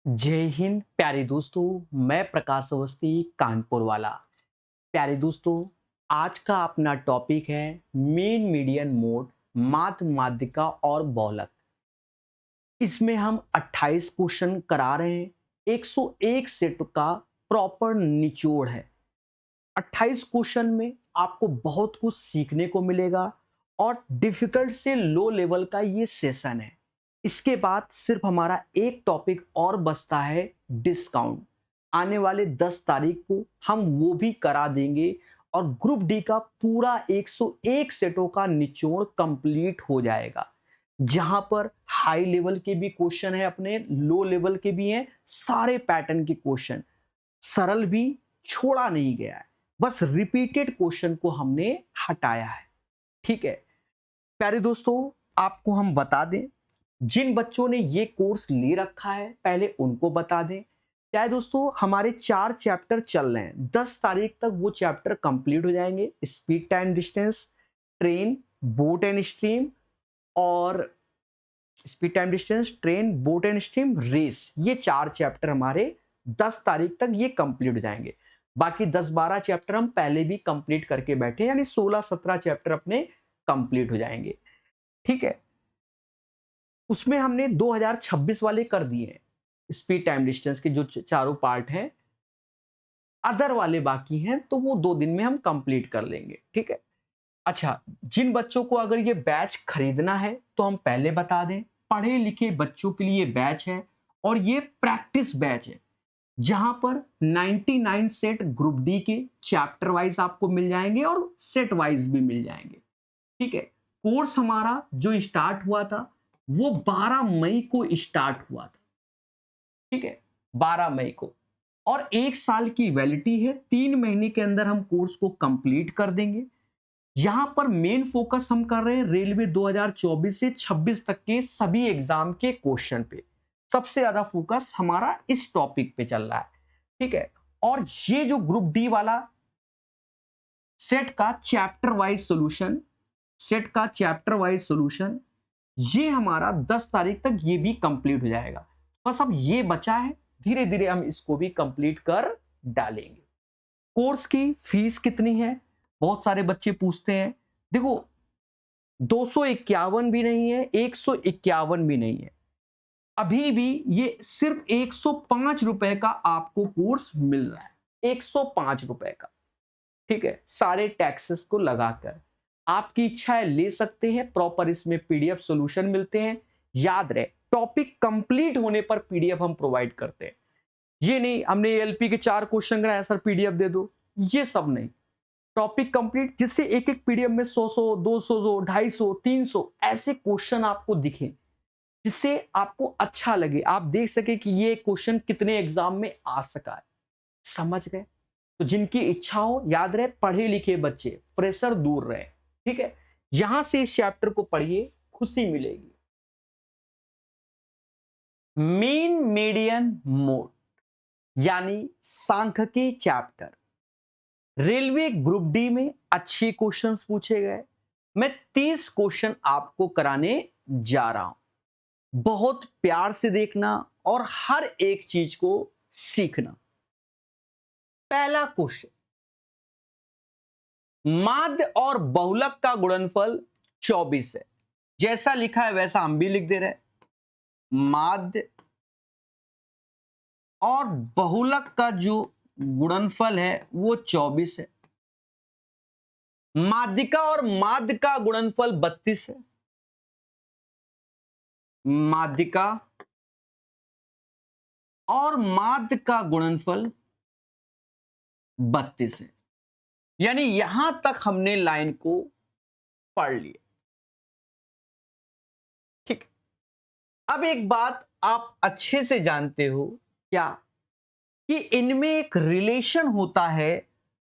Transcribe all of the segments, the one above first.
जय हिंद प्यारे दोस्तों। मैं प्रकाश अवस्थी कानपुर वाला। प्यारे दोस्तों, आज का अपना टॉपिक है मेन मीडियन मोड, माध्य माध्यिका और बहुलक। इसमें हम 28 क्वेश्चन करा रहे हैं। 101 सेट का प्रॉपर निचोड़ है। 28 क्वेश्चन में आपको बहुत कुछ सीखने को मिलेगा और डिफिकल्ट से लो लेवल का ये सेशन है। इसके बाद सिर्फ हमारा एक टॉपिक और बचता है, डिस्काउंट। आने वाले 10 तारीख को हम वो भी करा देंगे और ग्रुप डी का पूरा 101 सेटों का निचोड़ कंप्लीट हो जाएगा, जहां पर हाई लेवल के भी क्वेश्चन है, अपने लो लेवल के भी हैं, सारे पैटर्न के क्वेश्चन। सरल भी छोड़ा नहीं गया है, बस रिपीटेड क्वेश्चन को हमने हटाया है। ठीक है प्यारे दोस्तों, आपको हम बता दें, जिन बच्चों ने ये कोर्स ले रखा है पहले उनको बता दें। क्या है दोस्तों, हमारे 4 चैप्टर चल रहे हैं। 10 तारीख तक वो चैप्टर कंप्लीट हो जाएंगे। Speed time distance, train, boat and stream और speed time distance, train, boat and stream, race, ये 4 चैप्टर हमारे 10 तारीख तक ये कंप्लीट हो जाएंगे। बाकी 10-12 चैप्टर हम पहले भी कंप्लीट करके बैठे, यानी 16-17 चैप्टर अपने कंप्लीट हो जाएंगे। ठीक है, उसमें हमने 2026 वाले कर दिए हैं। स्पीड टाइम डिस्टेंस के जो चारों पार्ट हैं, अदर वाले बाकी हैं, तो वो 2 दिन में हम कंप्लीट कर लेंगे। ठीक है। अच्छा, जिन बच्चों को अगर ये बैच खरीदना है तो हम पहले बता दें, पढ़े लिखे बच्चों के लिए बैच है और ये प्रैक्टिस बैच है, जहां पर 99 सेट ग्रुप डी के चैप्टर वाइज आपको मिल जाएंगे और सेट वाइज भी मिल जाएंगे। ठीक है। कोर्स हमारा जो स्टार्ट हुआ था वो 12 मई को स्टार्ट हुआ था। ठीक है, 12 मई को, और 1 साल की वैलिडिटी है। 3 महीने के अंदर हम कोर्स को कंप्लीट कर देंगे। यहां पर मेन फोकस हम कर रहे हैं रेलवे 2024 से 26 तक के सभी एग्जाम के क्वेश्चन पे। सबसे ज्यादा फोकस हमारा इस टॉपिक पे चल रहा है। ठीक है। और ये जो ग्रुप डी वाला सेट का चैप्टर वाइज सॉल्यूशन, ये हमारा 10 तारीख तक ये भी कंप्लीट हो जाएगा। बस अब ये बचा है, धीरे धीरे हम इसको भी कंप्लीट कर डालेंगे। कोर्स की फीस कितनी है, बहुत सारे बच्चे पूछते हैं। देखो, 251 भी नहीं है, 151 भी नहीं है, अभी भी ये सिर्फ 105 रुपए का आपको कोर्स मिल रहा है। 105 रुपए का। ठीक है, सारे टैक्सेस को लगाकर आपकी इच्छा है ले सकते हैं। प्रॉपर इसमें पीडीएफ सॉल्यूशन मिलते हैं। याद रहे, टॉपिक कंप्लीट होने पर पीडीएफ हम प्रोवाइड करते हैं। ये नहीं हमने एलपी के 4 क्वेश्चन कराया सर पीडीएफ दे दो, ये सब नहीं। टॉपिक कंप्लीट, जिससे एक एक पीडीएफ में 100 200 250 300 ऐसे क्वेश्चन आपको दिखे, जिससे आपको अच्छा लगे, आप देख सके कि ये क्वेश्चन कितने एग्जाम में आ सका है। समझ गए? तो जिनकी इच्छा हो, याद रहे, पढ़े लिखे बच्चे, प्रेशर दूर रहे। ठीक है, यहां से इस चैप्टर को पढ़िए, खुशी मिलेगी। मीन मीडियन मोड यानी सांख्यिकी चैप्टर, रेलवे ग्रुप डी में अच्छे क्वेश्चंस पूछे गए। मैं 30 क्वेश्चन आपको कराने जा रहा हूं। बहुत प्यार से देखना और हर एक चीज को सीखना। पहला क्वेश्चन, माध्य और बहुलक का गुणनफल 24 है। जैसा लिखा है वैसा हम भी लिख दे रहे हैं। माध्य और बहुलक का जो गुणनफल है वो 24 है। माध्यिका और माध्य का गुणनफल 32 है। माध्यिका और माध्य का गुणनफल 32 है। यानी यहां तक हमने लाइन को पढ़ लिया। ठीक। अब एक बात आप अच्छे से जानते हो, क्या, कि इनमें एक रिलेशन होता है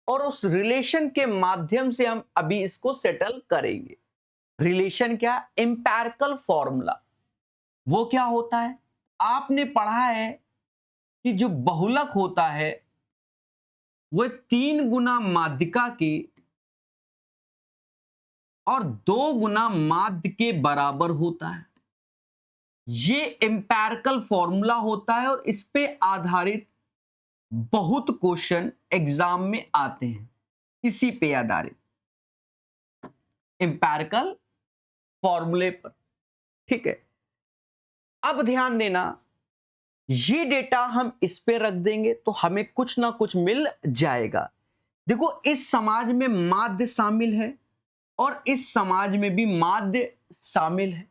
और उस रिलेशन के माध्यम से हम अभी इसको सेटल करेंगे। रिलेशन क्या? Empirical formula. वो क्या होता है? आपने पढ़ा है कि जो बहुलक होता है वह 3 गुना माध्यिका के और 2 गुना माध्य के बराबर होता है। ये एम्पैरिकल फॉर्मूला होता है और इस पे आधारित बहुत क्वेश्चन एग्जाम में आते हैं, इसी पे आधारित एम्पैरिकल फॉर्मूले पर। ठीक है, अब ध्यान देना, ये डेटा हम इस पे रख देंगे तो हमें कुछ ना कुछ मिल जाएगा। देखो, इस समाज में माध्य शामिल है और इस समाज में भी माध्य शामिल है,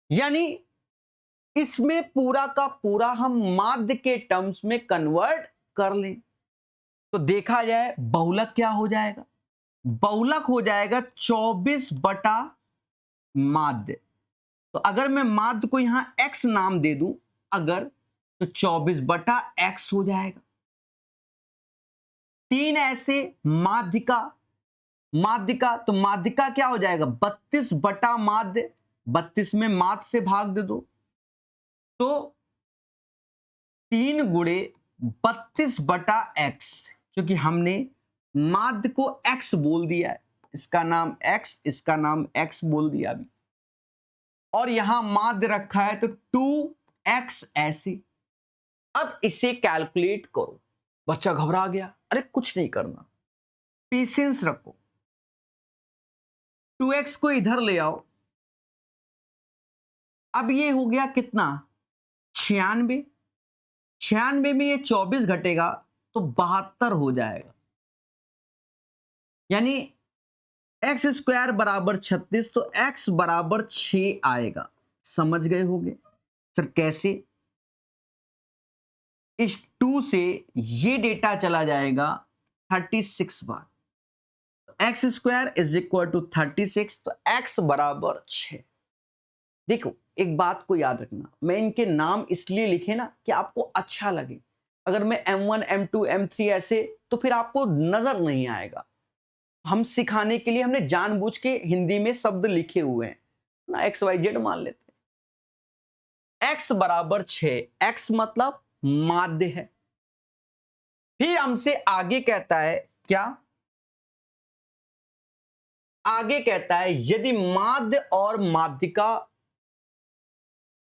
यानी इसमें पूरा का पूरा हम माध्य के टर्म्स में कन्वर्ट कर लें तो देखा जाए बहुलक क्या हो जाएगा। बहुलक हो जाएगा 24 बटा माध्य। तो अगर मैं माध्य को यहां x नाम दे दूं अगर, तो 24 बटा x हो जाएगा। 3 ऐसे माध्यिका, माध्यिका तो माध्यिका क्या हो जाएगा 32 बटा माध्य। 32 में माध्य से भाग दे दो तो 3 गुणे 32 बटा x, क्योंकि हमने माध्य को x बोल दिया है, इसका नाम x, इसका नाम x बोल दिया अभी, और यहां माध्य रखा है तो 2x ऐसे। अब इसे कैलकुलेट करो। बच्चा घबरा गया, अरे कुछ नहीं करना, पेशेंस रखो। 2x को इधर ले आओ, अब ये हो गया कितना 96। 96 में ये 24 घटेगा तो 72 हो जाएगा, यानी एक्स स्क्वायर बराबर 36, तो x बराबर 6 आएगा। समझ गए होंगे सर कैसे? इस 2 से ये डेटा चला जाएगा 36 बार, X square is equal to 36, तो x बराबर 6। देखो, एक बात को याद रखना, मैं इनके नाम इसलिए लिखे ना कि आपको अच्छा लगे। अगर मैं M1 M2 M3 ऐसे, तो फिर आपको नजर नहीं आएगा। हम सिखाने के लिए हमने जानबूझ के हिंदी में शब्द लिखे हुए हैं ना, XYZ मान लेते हैं। x बराबर 6, x मतलब माध्य है। फिर हमसे आगे कहता है क्या? आगे कहता है यदि माध्य और माध्यिका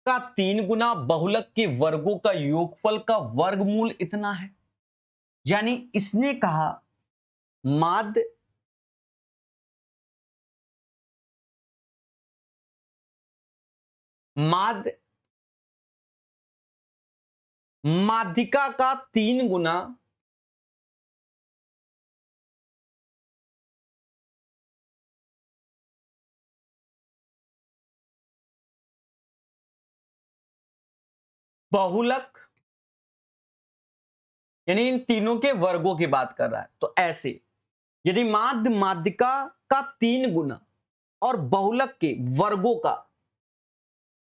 का 3 गुना बहुलक के वर्गों का योगफल का वर्गमूल इतना है, यानी इसने कहा माध्य माध्यिका का 3 गुना बहुलक, यानी इन तीनों के वर्गों की बात कर रहा है। तो ऐसे यदि माध्य माध्यिका का 3 गुना और बहुलक के वर्गों का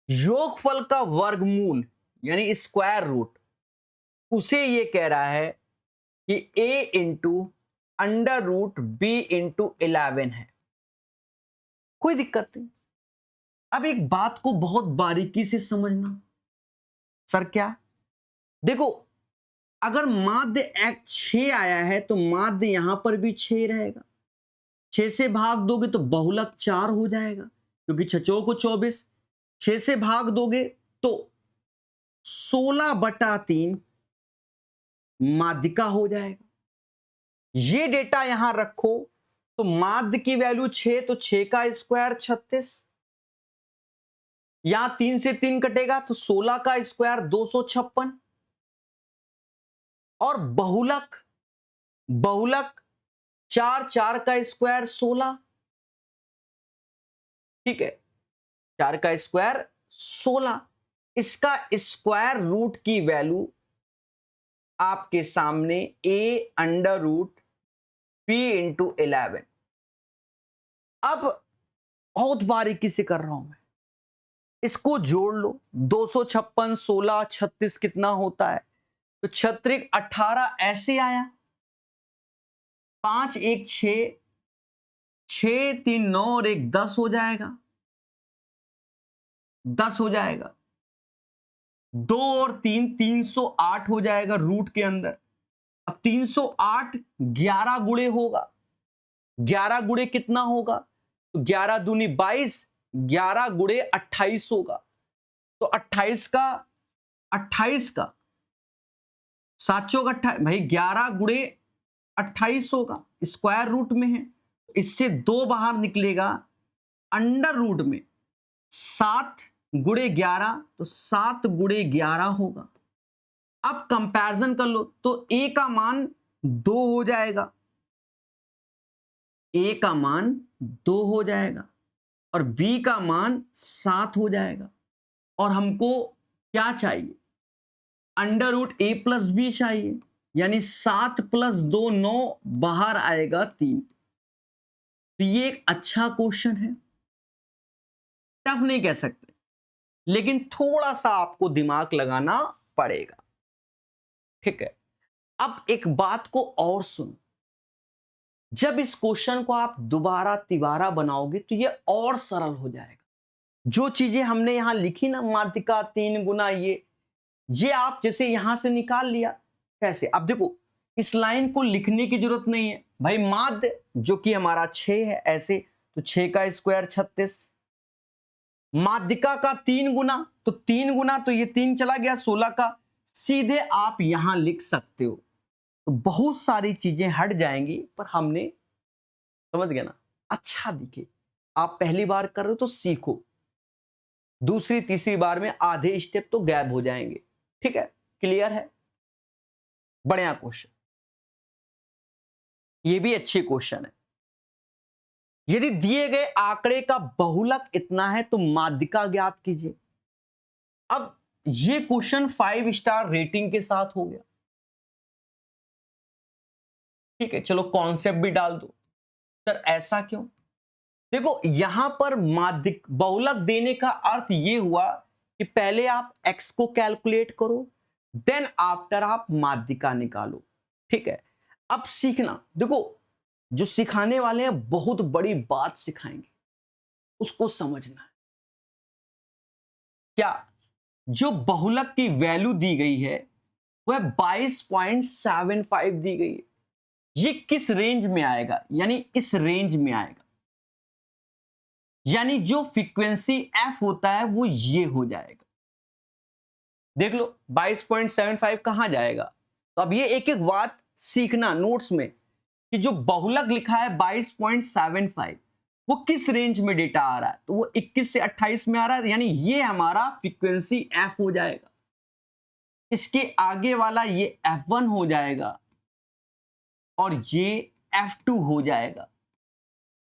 योगफल का वर्गमूल यानी स्क्वायर रूट, उसे ये कह रहा है कि a into under root B into 11 है। कोई दिक्कत नहीं। अब एक बात को बहुत बारीकी से समझना। सर क्या? देखो, अगर माध्य x 6 आया है तो माध्य यहां पर भी 6 रहेगा। 6 से भाग दोगे तो बहुलक 4 हो जाएगा, क्योंकि 6 को 24। 6 से भाग दोगे तो 16 बटा 3 माध्यिका हो जाएगा। ये डेटा यहां रखो तो माध्य की वैल्यू 6, तो 6 का स्क्वायर 36, यहां 3 से 3 कटेगा तो 16 का स्क्वायर 256, और बहुलक, बहुलक 4, 4 का स्क्वायर 16, ठीक है, 4 का स्क्वायर 16। इसका स्क्वायर रूट की वैल्यू आपके सामने a under root p into 11। अब बहुत बारीकी से कर रहा हूं मैं, इसको जोड़ लो। 256, 16, 36 कितना होता है? तो 36 18 ऐसे आया। 5 1 6, 6 3 9 और 1 10 हो जाएगा, 10 हो जाएगा। 2 और 3 308 हो जाएगा रूट के अंदर। अब 308 11 गुणे होगा, 11 गुणे कितना होगा? तो 11 दूनी 22, 11 गुणे 28 होगा। तो 28 का 7 चौक 28 भाई 11 गुणे 28 होगा, स्क्वायर रूट में है, इससे 2 बाहर निकलेगा, अंडर रूट में 7 गुणे 11 तो 7 गुणे 11 होगा। अब कंपैरिजन कर लो तो a का मान 2 हो जाएगा, a का मान 2 हो जाएगा और b का मान 7 हो जाएगा। और हमको क्या चाहिए, under root a plus B चाहिए, यानी 7 प्लस 2 9, बाहर आएगा 3। तो ये एक अच्छा क्वेश्चन है, टफ नहीं कह सकते, लेकिन थोड़ा सा आपको दिमाग लगाना पड़ेगा। ठीक है, अब एक बात को और सुनो, जब इस क्वेश्चन को आप दोबारा तिबारा बनाओगे तो ये और सरल हो जाएगा। जो चीजें हमने यहां लिखी ना, माध्यिका 3 गुना ये आप जैसे यहां से निकाल लिया। कैसे, अब देखो इस लाइन को लिखने की जरूरत नहीं है भाई, माध्य जो कि हमारा 6 है, ऐसे तो 6 का स्क्वायर 36, माध्यिका का 3 गुना, तो 3 गुना तो ये 3 चला गया 16 का, सीधे आप यहां लिख सकते हो। तो बहुत सारी चीजें हट जाएंगी, पर हमने, समझ गया ना, अच्छा दिखे। आप पहली बार कर रहे हो तो सीखो, दूसरी तीसरी बार में आधे स्टेप तो गैप हो जाएंगे। ठीक है, क्लियर है, बढ़िया क्वेश्चन, ये भी अच्छे क्वेश्चन है। यदि दिए गए आंकड़े का बहुलक इतना है तो माध्यिका ज्ञात कीजिए। अब ये क्वेश्चन 5 स्टार रेटिंग के साथ हो गया। ठीक है, चलो कॉन्सेप्ट भी डाल दो। सर ऐसा क्यों, देखो यहां पर माध्यिक बहुलक देने का अर्थ यह हुआ कि पहले आप x को कैलकुलेट करो, देन आफ्टर आप माध्यिका निकालो। ठीक है, अब सीखना, देखो जो सिखाने वाले हैं बहुत बड़ी बात सिखाएंगे, उसको समझना है। क्या, जो बहुलक की वैल्यू दी गई है वह 22.75 दी गई है, ये किस रेंज में आएगा, यानी इस रेंज में आएगा, यानी जो फ्रीक्वेंसी f होता है वो ये हो जाएगा। देख लो 22.75 कहां जाएगा। तो अब ये एक एक बात सीखना नोट्स में कि जो बहुलक लिखा है 22.75 वो किस रेंज में डेटा आ रहा है, तो वो 21 से 28 में आ रहा है, यानी ये हमारा फ्रीक्वेंसी f हो जाएगा। इसके आगे वाला ये f1 हो जाएगा और ये f2 हो जाएगा।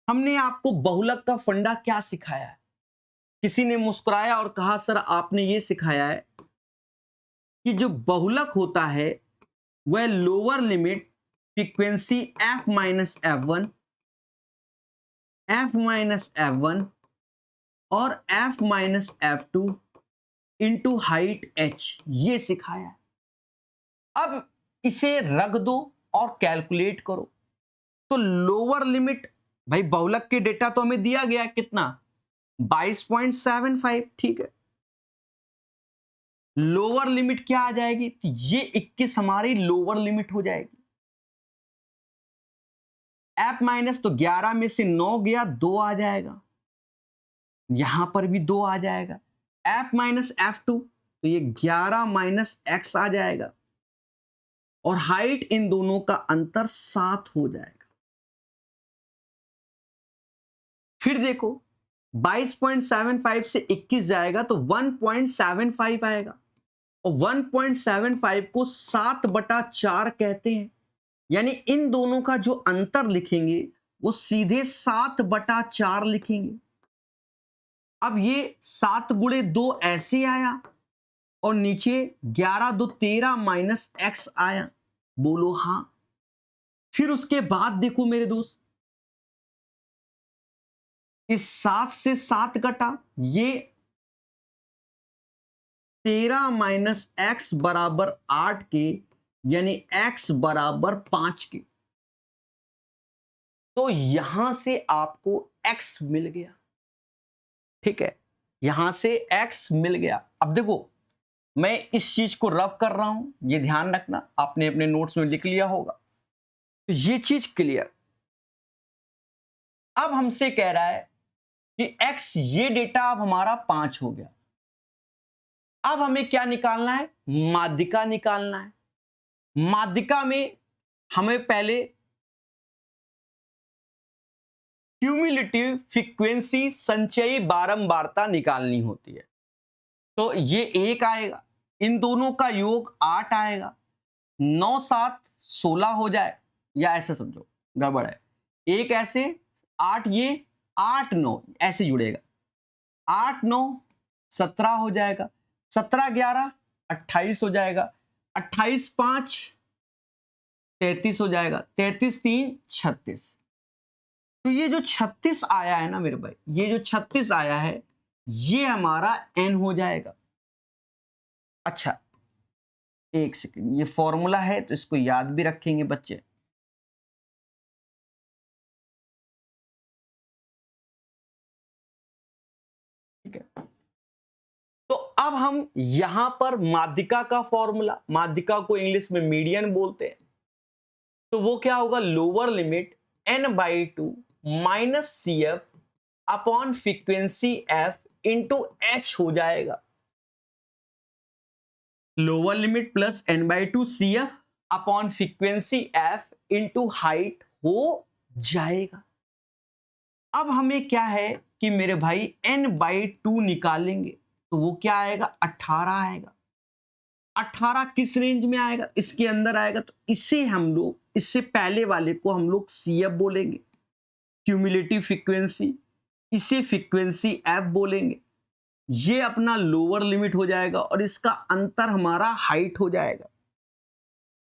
हमने आपको बहुलक का फंडा क्या सिखाया है, किसी ने मुस्कुराया और कहा सर आपने ये सिखाया है कि जो बहुलक होता है वह lower limit frequency f minus f1 और f minus f2 into height h, ये सिखाया है। अब इसे रख दो और कैलकुलेट करो। तो लोअर लिमिट, भाई बहुलक के डेटा तो हमें दिया गया कितना, 22.75, ठीक है। लोअर लिमिट क्या आ जाएगी, तो ये 21 हमारी लोअर लिमिट हो जाएगी। f माइनस, तो 11 में से 9 गया, 2 आ जाएगा, यहां पर भी 2 आ जाएगा। f माइनस f2, तो ये 11 माइनस x आ जाएगा और हाइट इन दोनों का अंतर 7 हो जाएगा। फिर देखो 22.75 से 21 जाएगा तो 1.75 आएगा और 1.75 को 7/4 कहते हैं, यानी इन दोनों का जो अंतर लिखेंगे वो सीधे 7/4 लिखेंगे। अब ये 7 गुणे 2 ऐसे आया और नीचे 11 2 13 माइनस x आया, बोलो हां। फिर उसके बाद देखो मेरे दोस्त, इस 7 से 7 घटा, ये 13 माइनस x बराबर 8 के, यानी x बराबर 5 के। तो यहां से आपको x मिल गया। ठीक है, यहां से x मिल गया। अब देखो मैं इस चीज को रफ कर रहा हूं, ये ध्यान रखना, आपने अपने नोट्स में लिख लिया होगा, तो ये चीज क्लियर। अब हमसे कह रहा है कि x, ये डेटा अब हमारा 5 हो गया, अब हमें क्या निकालना है, माध्यिका निकालना है। माध्यिका में हमें पहले क्यूमुलेटिव फ्रीक्वेंसी संचयी बारंबारता निकालनी होती है। तो ये 1 आएगा, इन दोनों का योग 8 आएगा, 9 7 16 हो जाए, या ऐसे समझो गड़बड़ है, एक ऐसे 8, ये 8 9 ऐसे जुड़ेगा, 8 9 17 हो जाएगा, 17 11 28 हो जाएगा, 28 5 33 हो जाएगा, 33 3 36। तो ये जो 36 आया है ना मेरे भाई, ये जो 36 आया है ये हमारा n हो जाएगा। अच्छा एक सेकंड, ये फॉर्मूला है तो इसको याद भी रखेंगे बच्चे। ठीक है, तो अब हम यहां पर माध्यिका का फॉर्मूला, माध्यिका को इंग्लिश में मीडियन बोलते हैं, तो वो क्या होगा, lower limit n/2 minus C F upon frequency F into H हो जाएगा। Lower limit plus n/2 C F upon frequency F into height हो जाएगा। अब हमें क्या है कि मेरे भाई n/2 निकालेंगे तो वो क्या आएगा, 18 आएगा। 18 किस रेंज में आएगा, इसके अंदर आएगा, तो इसे हम लोग, इससे पहले वाले को हम लोग CF बोलेंगे, क्यूमुलेटिव फ्रीक्वेंसी, इसे फ्रीक्वेंसी F बोलेंगे। ये अपना लोअर लिमिट हो जाएगा और इसका अंतर हमारा हाइट हो जाएगा,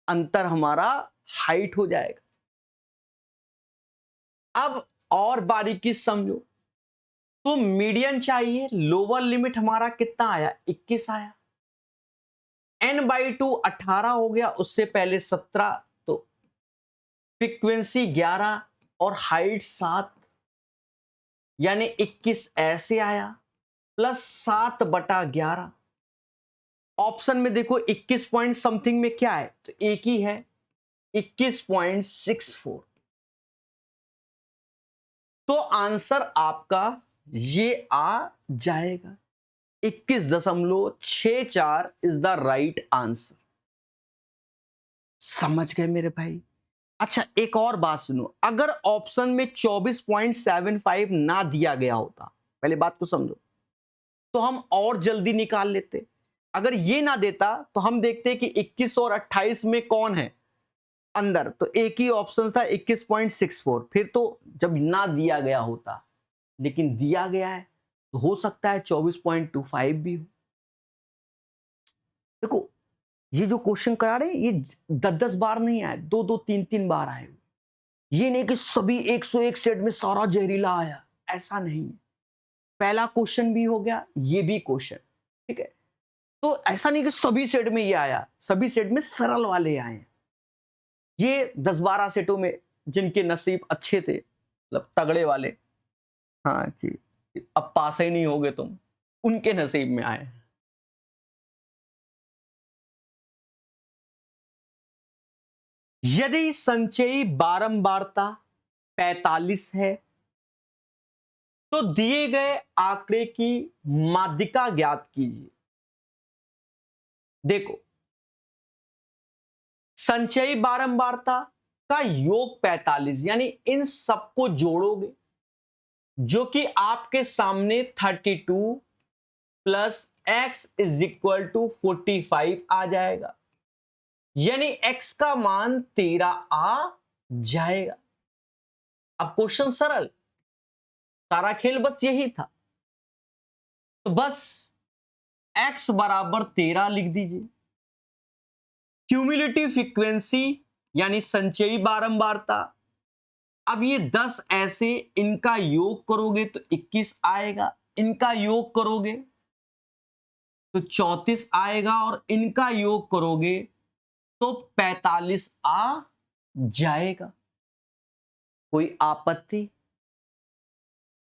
अंतर हमारा हाइट हो जाएगा। अब और बारीकी समझो, तो मीडियन चाहिए, लोअर लिमिट हमारा कितना आया, 21 आया, n/2 18 हो गया, उससे पहले 17, तो फ्रीक्वेंसी 11 और हाइट 7 यानी 21 ऐसे आया, प्लस 7/11। ऑप्शन में देखो 21 पॉइंट समथिंग में क्या है, तो एक ही है, 21.64। तो आंसर आपका ये आ जाएगा, 21.64 इज द राइट आंसर। समझ गए मेरे भाई। अच्छा एक और बात सुनो, अगर ऑप्शन में 24.75 ना दिया गया होता, पहले बात को समझो, तो हम और जल्दी निकाल लेते। अगर ये ना देता तो हम देखते कि 21 और 28 में कौन है अंदर, तो एक ही ऑप्शन था 21.64। फिर तो जब ना दिया गया होता, लेकिन दिया गया है तो हो सकता है 24.25 भी हो। देखो ये जो क्वेश्चन करा रहे हैं ये 10-10 बार नहीं आए, 2-2 3-3 बार आए। ये नहीं कि सभी 101 सेट में सारा जहरीला आया, ऐसा नहीं है। पहला क्वेश्चन भी हो गया, ये भी क्वेश्चन, ठीक है। तो ऐसा नहीं कि सभी सेट में ये आया, सभी सेट में सरल वाले आए। ये 10-12 सेटों में जिनके नसीब अच्छे थे, मतलब तगड़े वाले, हाँ कि अब पास ही नहीं होगे तुम, उनके नसीब में आए। यदि संचयी बारंबारता 45 है तो दिए गए आंकड़े की माध्यिका ज्ञात कीजिए। देखो संचयी बारंबारता का योग 45, यानी इन सबको जोड़ोगे, जो कि आपके सामने 32 plus x is equal to 45 आ जाएगा, यानी x का मान 13 आ जाएगा। अब क्वेश्चन सरल, सारा खेल बस यही था, तो बस x बराबर 13 लिख दीजिए। क्यूमुलेटिव फ्रीक्वेंसी यानी संचयी बारंबारता, अब ये 10 ऐसे, इनका योग करोगे तो 21 आएगा, इनका योग करोगे तो 34 आएगा, और इनका योग करोगे तो 45 आ जाएगा। कोई आपत्ति?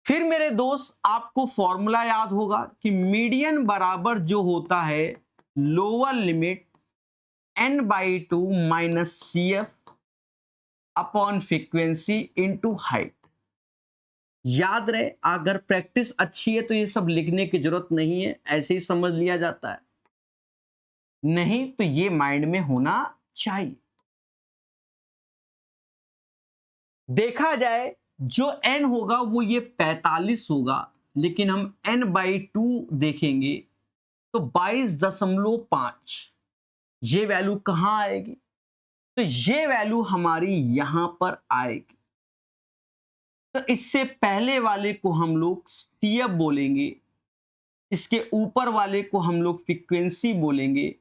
फिर मेरे दोस्त आपको फॉर्मूला याद होगा कि मीडियन बराबर जो होता है lower limit n/2 minus CF upon frequency into height. याद रहे, अगर प्रैक्टिस अच्छी है तो ये सब लिखने की जरूरत नहीं है, ऐसे ही समझ लिया जाता है। नहीं तो ये माइंड में होना चाहिए। देखा जाए जो n होगा वो ये 45 होगा, लेकिन हम n/2 देखेंगे तो 22.5 ये वैल्यू कहां आएगी? तो ये वैल्यू हमारी यहां पर आएगी। तो इससे पहले वाले को हम लोग CF बोलेंगे, इसके ऊपर वाले को हम लोग फ्रीक्वेंसी बोलेंगे,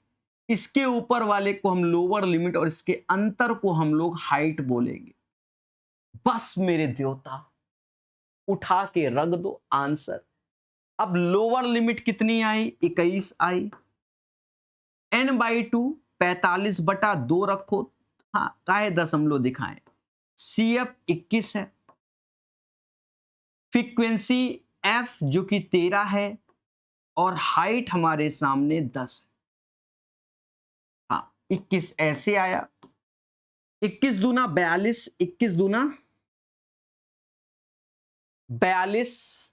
इसके ऊपर वाले को हम लोअर लिमिट और इसके अंतर को हम लोग हाइट बोलेंगे। बस मेरे देवता उठा के रख दो आंसर। अब लोअर लिमिट कितनी आई? 21 आई। n/2 45/2 रखो। हाँ, काहे दशमलव दिखाएं। CF 21 है, फ्रीक्वेंसी F जो कि 13 है और हाइट हमारे सामने 10 है। हाँ, 21 ऐसे आया। 21 दूना 42, 21 दूना 42,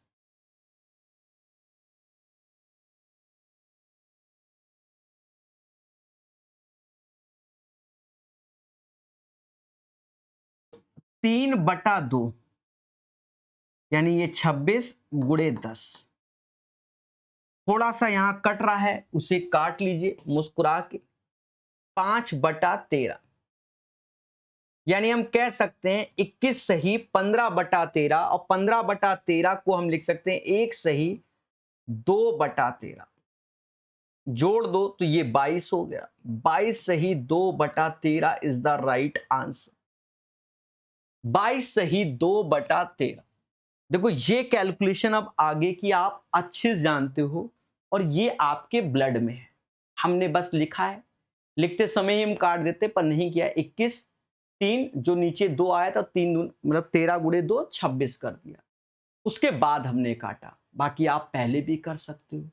3/2 यानी ये 26 गुणे 10। थोड़ा सा यहां कट रहा है, उसे काट लीजिए मुस्कुरा के। 5/13 यानी हम कह सकते हैं 21 सही 15/13 और 15/13 को हम लिख सकते हैं 1 सही 2/13। जोड़ दो तो ये 22 हो गया। 22 सही 2/13 इज द राइट आंसर। 22 सही 2/13। देखो ये कैलकुलेशन अब आगे की आप अच्छे से जानते हो और ये आपके ब्लड में है। हमने बस लिखा है, लिखते समय ही हम काट देते पर नहीं किया। 21 3 जो नीचे 2 आया था 3 मतलब 13 गुणे 2 26 कर दिया, उसके बाद हमने काटा। बाकी आप पहले भी कर सकते हो।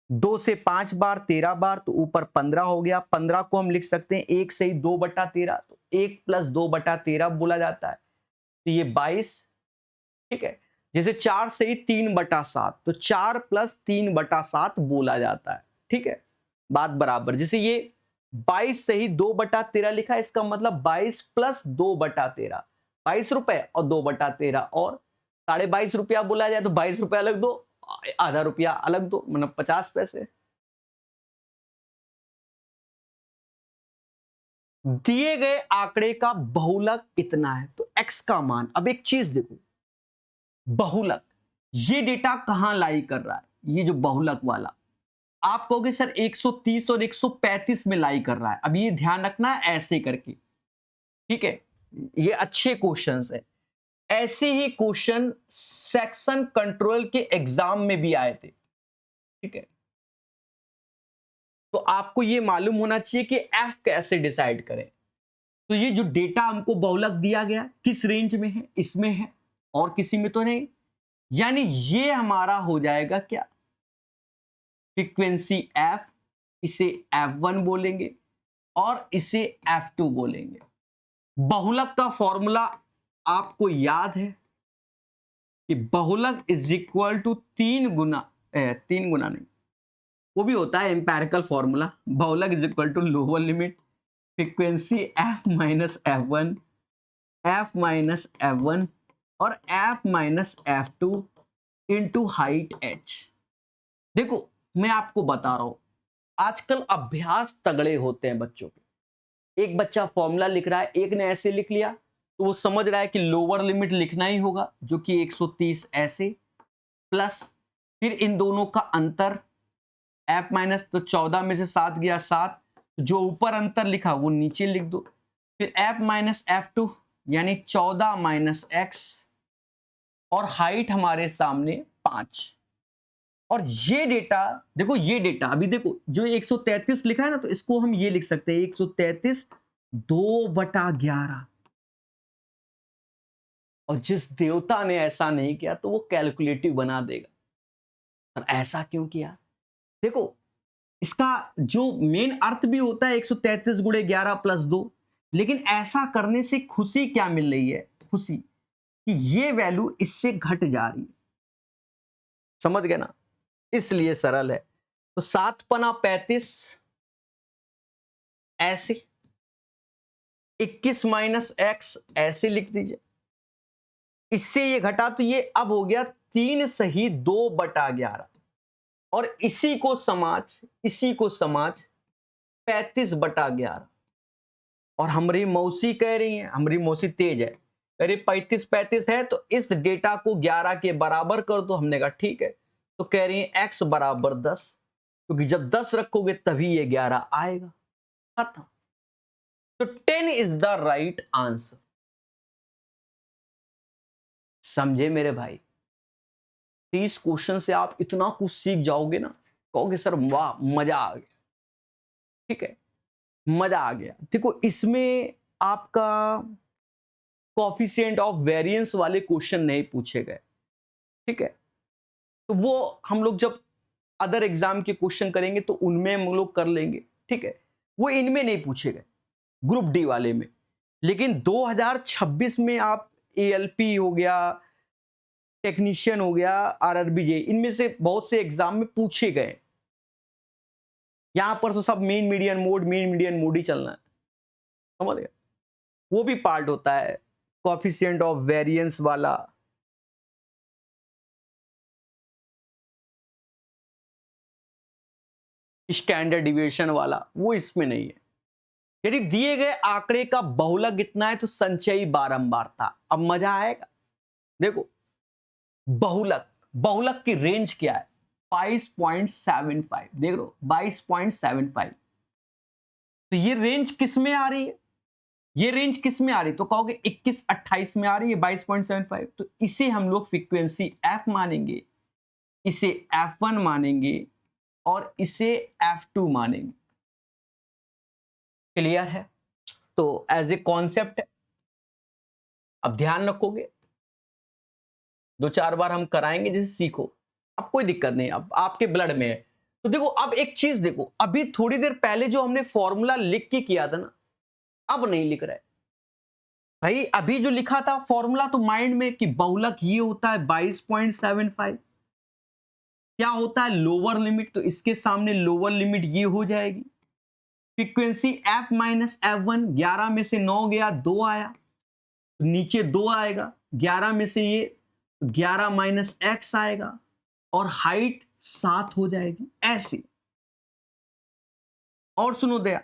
2 से 5 बार 13 बार तो ऊपर 15 हो गया। 15 को हम लिख सकते हैं 1 सही 2/13 तो 1 + 2/13 बोला जाता है, तो ये 22। ठीक है, जैसे 4 सही 3/7 तो 4 + 3/7 बोला जाता है। ठीक है, बात बराबर। जैसे ये 22 सही 2/13 लिखा है, इसका मतलब 22 + 2/13 22 रुपए और 2/13 और 22.5 रुपया बोला जाए तो 22 रुपया अलग दो, आधा रुपया अलग दो, मतलब 50 पैसे। दिए गए आंकड़े का बहुलक इतना है तो x का मान। अब एक चीज देखो, बहुलक ये डेटा कहां लाई कर रहा है? ये जो बहुलक वाला आप कहोगे सर 130 और 135 में लाई कर रहा है। अब ये ध्यान रखना ऐसे करके, ठीक है, ये अच्छे क्वेश्चंस है। ऐसे ही क्वेश्चन सेक्शन कंट्रोल के एग्जाम में भी आए थे। ठीक है, तो आपको ये मालूम होना चाहिए कि एफ कैसे डिसाइड करें। तो ये जो डेटा हमको बहुलक दिया गया किस रेंज में है? इसमें है और किसी में तो नहीं। यानी ये हमारा हो जाएगा क्या? फ्रीक्वेंसी एफ, इसे F1 बोलेंगे और इसे F2 बोलेंगे। बहुलक का फॉर्मूला आपको याद है कि बहुलक इज इक्वल टू 3 गुना नहीं, वो भी होता है एम्पेरिकल फॉर्मूला। बहुलक is equal to lower limit frequency F - F1, F - F1 और F - F2 into height H। देखो मैं आपको बता रहा हूं, आजकल अभ्यास तगड़े होते हैं बच्चों के। एक बच्चा फॉर्मूला लिख रहा है, एक ने ऐसे लिख लिया तो वो समझ रहा है कि लोअर लिमिट लिखना ही होगा जो कि 130 ऐसे, प्लस फिर इन दोनों का अंतर F माइनस, तो 14 में से 7 गया 7, जो ऊपर अंतर लिखा वो नीचे लिख दो। फिर F - F2 यानी 14 - x और हाइट हमारे सामने 5। और ये डेटा देखो, ये डेटा अभी देखो जो 133 लिखा है ना, तो इसको हम ये लिख सकते हैं 133 2/11। और जिस देवता ने ऐसा नहीं किया तो वो कैलकुलेटिव बना देगा। और ऐसा क्यों किया? देखो इसका जो मेन अर्थ भी होता है 133 गुणे 11 प्लस 2, लेकिन ऐसा करने से खुशी क्या मिल रही है? खुशी कि ये वैल्यू इससे घट जा रही है। समझ गए ना? इसलिए सरल है। तो 7 पना 35 ऐसे, 21 माइनस एक्स ऐसे लिख दीजिए। इससे ये घटा तो ये अब हो गया 3 सही 2/11 और इसी को समाज 35/11 और हमारी मौसी कह रही है, हमारी मौसी तेज है, कह रही 35 है तो इस डेटा को 11 के बराबर कर दो। हमने कहा ठीक है। तो कह रही है x बराबर 10, क्योंकि जब 10 रखोगे तभी ये 11 आएगा। खत्म। तो 10 इज द राइट आंसर। समझे मेरे भाई? 30 क्वेश्चन से आप इतना कुछ सीख जाओगे ना, कहोगे सर वाह मजा आ गया। ठीक है, मजा आ गया। देखो इसमें आपका कोएफिशिएंट ऑफ वेरिएंस वाले क्वेश्चन नहीं पूछे गए। ठीक है, तो वो हम लोग जब अदर एग्जाम के क्वेश्चन करेंगे तो उनमें हम लोग कर लेंगे। ठीक है, वो इनमें नहीं पूछे गए, ग्रुप डी वाले में। लेकिन 2026 में आप एएलपी हो गया, टेक्नीशियन हो गया, आरआरबीजे, इनमें से बहुत से एग्जाम में पूछे गए। यहां पर तो सब मेन मीडियन मोड ही चलना है, समझ गए? वो भी पार्ट होता है, कोएफिशिएंट ऑफ वेरिएंस वाला। स्टैंडर्ड डिविएशन वाला, वो इसमें नहीं है। यदि दिए गए आंकड़े का बहुलक कितना है तो संचयी बारंबारता। अब मजा आएगा। देखो बहुलक की रेंज क्या है? 22.75। देख लो 22.75। तो ये रेंज किस में आ रही है? ये रेंज किस में आ रही है? तो कहोगे 21-28 में आ रही है 22.75। तो इसे हम लोग फ्रीक्वेंसी एफ मानेंगे, इसे F1 मानेंगे और इसे F2 मानेंगे। क्लियर है? तो एज ए कॉन्सेप्ट है। अब ध्यान रखोगे, 2-4 बार हम कराएंगे जैसे सीखो। अब कोई दिक्कत नहीं, अब आपके ब्लड में है। तो देखो अब एक चीज देखो, अभी थोड़ी देर पहले जो हमने फॉर्मूला लिख के किया था ना, अब नहीं लिख रहा है भाई। अभी जो लिखा था फॉर्मूला तो माइंड में कि बहुलक ये होता है 22.75, क्या होता है लोअर लिमिट, तो इसके सामने लोअर लिमिट ये हो जाएगी। फ्रीक्वेंसी f माइनस F1, 11 में से 9 गया 2 आया, तो नीचे 2 आएगा, 11 में से ये 11 माइनस एक्स आएगा और हाइट 7 हो जाएगी ऐसे। और सुनो दया,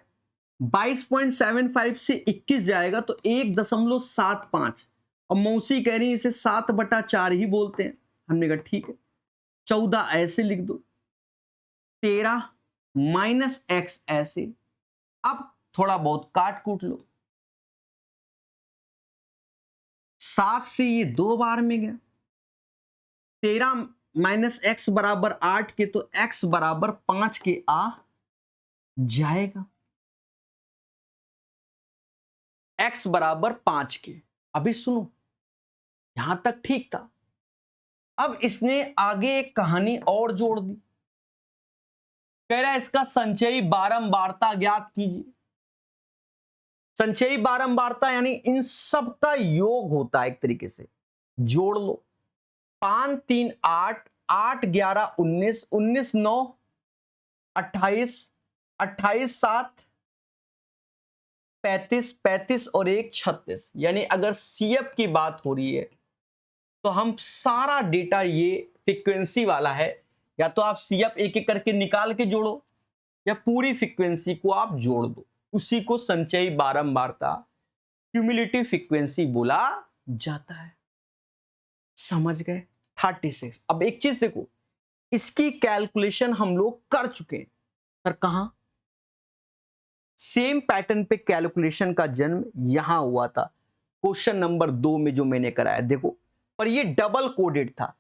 22.75 से 21 जाएगा तो 1.75। अब मौसी कह रही है इसे 7/4 ही बोलते हैं। हमने कहा ठीक है, 14 ऐसे लिख दो, 13 माइनस एक्स ऐसे। अब थोड़ा बहुत काट कूट लो, 7 से ये 2 बार में गया, 13 माइनस एक्स बराबर 8 के, तो एक्स बराबर 5 के आ जाएगा। एक्स बराबर 5 के। अभी सुनो, यहां तक ठीक था। अब इसने आगे एक कहानी और जोड़ दी, कह रहा है इसका संचयी बारंबारता ज्ञात कीजिए। संचयी बारंबारता यानी इन सब का योग होता है, एक तरीके से जोड़ लो। 5 3 8, 8 11 19, 19 9 28, 28 7 35, 35 और 1 36। यानी अगर सीएफ की बात हो रही है तो हम सारा डेटा, ये फ्रीक्वेंसी वाला है, या तो आप सीएफ एक एक करके निकाल के जोड़ो या पूरी फ्रीक्वेंसी को आप जोड़ दो। उसी को संचयी बारंबारता, क्यूमुलेटिव फ्रीक्वेंसी बोला जाता है। समझ गए? 36। अब एक चीज देखो, इसकी कैलकुलेशन हम लोग कर चुके हैं। सर कहां? सेम पैटर्न पे कैलकुलेशन का जन्म यहां हुआ था, क्वेश्चन नंबर 2 में जो मैंने कराया। देखो, पर ये डबल कोडेड था।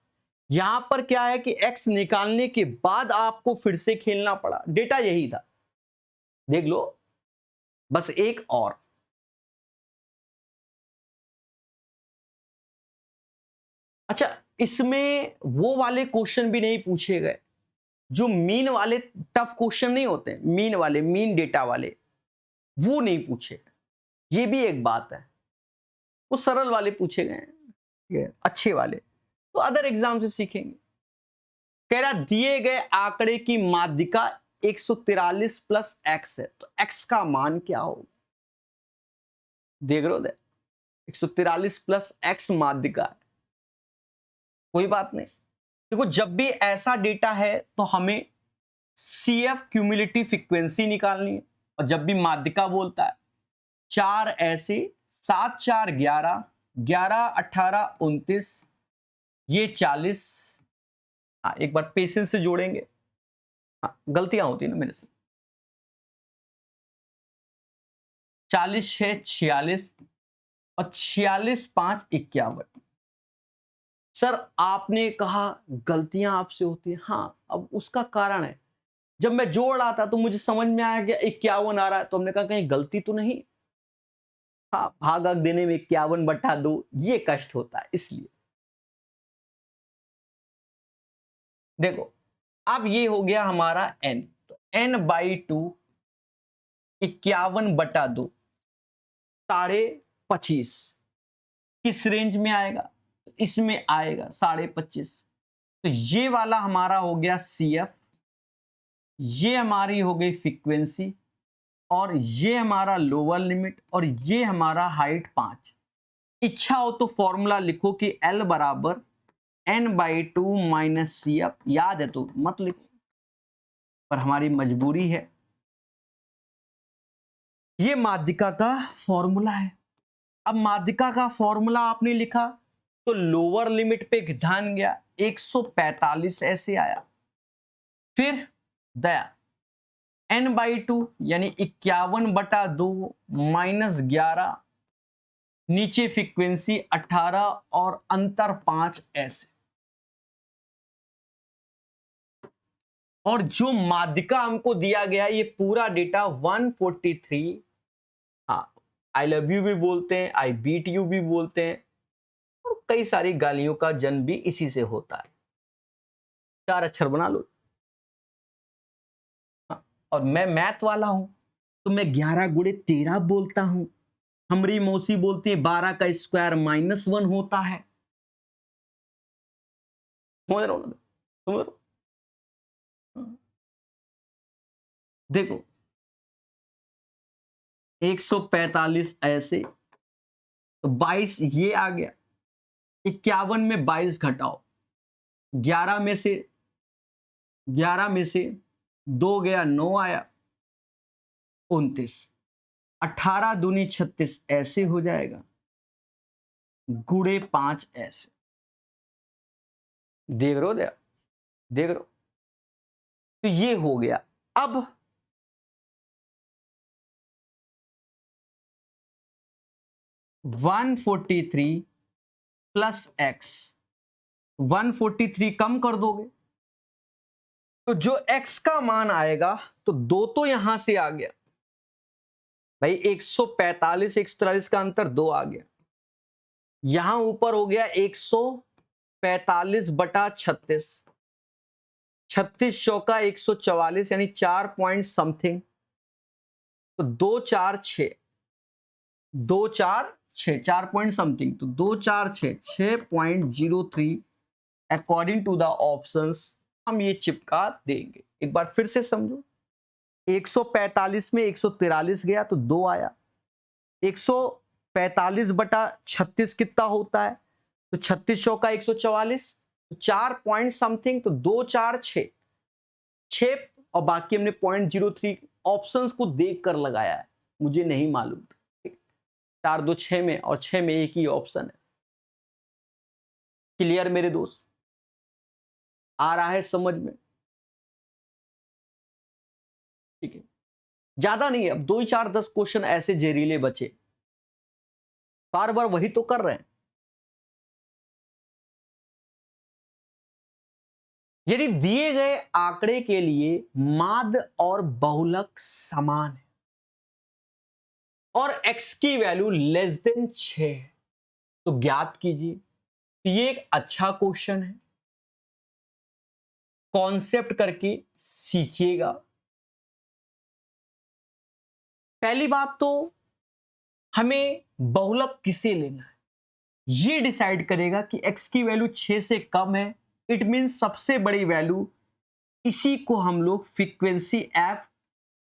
यहां पर क्या है कि x निकालने के बाद आपको फिर से खेलना पड़ा, डेटा यही था। देख लो, बस एक और। अच्छा, इसमें वो वाले क्वेश्चन भी नहीं पूछे गए जो मीन वाले टफ क्वेश्चन नहीं होते, मीन वाले, मीन डेटा वाले, वो नहीं पूछे। ये भी एक बात है, वो सरल वाले पूछे गए हैं, अच्छे वाले तो अदर एग्जाम से सीखेंगे। कह रहा दिए गए आंकड़े की माध्यिका 143 प्लस एक्स है, तो एक्स का मान क्या होगा? देख रहे हो 143 प्लस एक्स माध्यिका है। कोई बात नहीं, देखो जब भी ऐसा डेटा है तो हमें CF क्यूमुलेटिव फ्रीक्वेंसी निकालनी है, और जब भी माध्यिका बोलता है 4 ऐसे 7 4 11 11 18 29 ये 40। हाँ एक बार पेशेंस से जोड़ेंगे, हाँ गलतियां होती है ना मेरे से। 40 6 46 और 46 5 51। सर आपने कहा गलतियां आपसे होती है, हाँ अब उसका कारण है, जब मैं जोड़ रहा था तो मुझे समझ में आया कि 51 आ रहा है, तो हमने कहा कहीं गलती तो नहीं। हाँ भाग देने में 51/2 ये कष्ट होता है, इसलिए देखो अब ये हो गया हमारा n, तो n/2 51/2 25.5 किस रेंज में आएगा? इसमें आएगा 25.5। तो ये वाला हमारा हो गया CF, ये हमारी हो गई फ्रीक्वेंसी, और ये हमारा लोअर लिमिट, और ये हमारा हाइट 5। इच्छा हो तो फॉर्मूला लिखो कि L बराबर n/2 माइनस CF, याद है तो मत लिखो, पर हमारी मजबूरी है। ये माध्यिका का फॉर्मूला है। अब माध्यिका का फॉर्मूला आपने लिखा तो लोअर लिमिट पे ध्यान गया, 145 ऐसे आया, फिर दया n/2 यानी 51/2 माइनस 11, नीचे फ्रीक्वेंसी 18 और अंतर 5 ऐसे। और जो माध्यिका हमको दिया गया ये पूरा डेटा 143, हाँ आई लव यू भी बोलते हैं, आई बीट यू भी बोलते हैं, और कई सारी गालियों का जन्म भी इसी से होता है। 4 अक्षर बना लो। हाँ, और मैं मैथ वाला हूं तो मैं 11 × 13 बोलता हूं। हमारी मौसी बोलती है 12 का स्क्वायर -1 होता है। समझ रहे हो ना? समझ रहे हो? देखो 145 ऐसे, तो 22 ये आ गया, 51 में 22 घटाओ, 11 में से 2 गया 9 आया 29, 18 दूनी 36 ऐसे हो जाएगा, गुणे 5 ऐसे। देख रहे हो देख रहे हो? तो ये हो गया। अब वन 143 प्लस एक्स, 143 कम कर दोगे तो जो x का मान आएगा, तो 2 तो यहां से आ गया भाई, 145 143 का अंतर 2 आ गया, यहां ऊपर हो गया 145/36, 36 चौका 144 यानी 4 पॉइंट समथिंग, तो 2 4 6 2 4 6 4 पॉइंट समथिंग, तो 2 4 6 6.03 अकॉर्डिंग टू द ऑप्शंस हम ये चिपका देंगे। एक बार फिर से समझो, 145 में 143 गया तो 2 आया, 145/36 कितना होता है, तो 36 चौका 144, 4 पॉइंट समथिंग, तो 2 4 6 6, और बाकी हमने 0.03 ऑप्शंस को देख कर लगाया है, मुझे नहीं मालूम। 4 2 6 में, और 6 में एक ही ऑप्शन है। क्लियर मेरे दोस्त? आ रहा है समझ में? ठीक है, ज्यादा नहीं है, अब 2 4 10 क्वेश्चन ऐसे जहरीले बचे, बार बार वही तो कर रहे हैं। यदि दिए गए आंकड़े के लिए माध्य और बहुलक समान है और x की वैल्यू <6 है, तो ज्ञात कीजिए। तो ये एक अच्छा क्वेश्चन है, कॉन्सेप्ट करके सीखिएगा। पहली बात तो हमें बहुलक किसे लेना है, ये डिसाइड करेगा कि x की वैल्यू 6 से कम है, इट मीन्स सबसे बड़ी वैल्यू, इसी को हम लोग फ्रीक्वेंसी एफ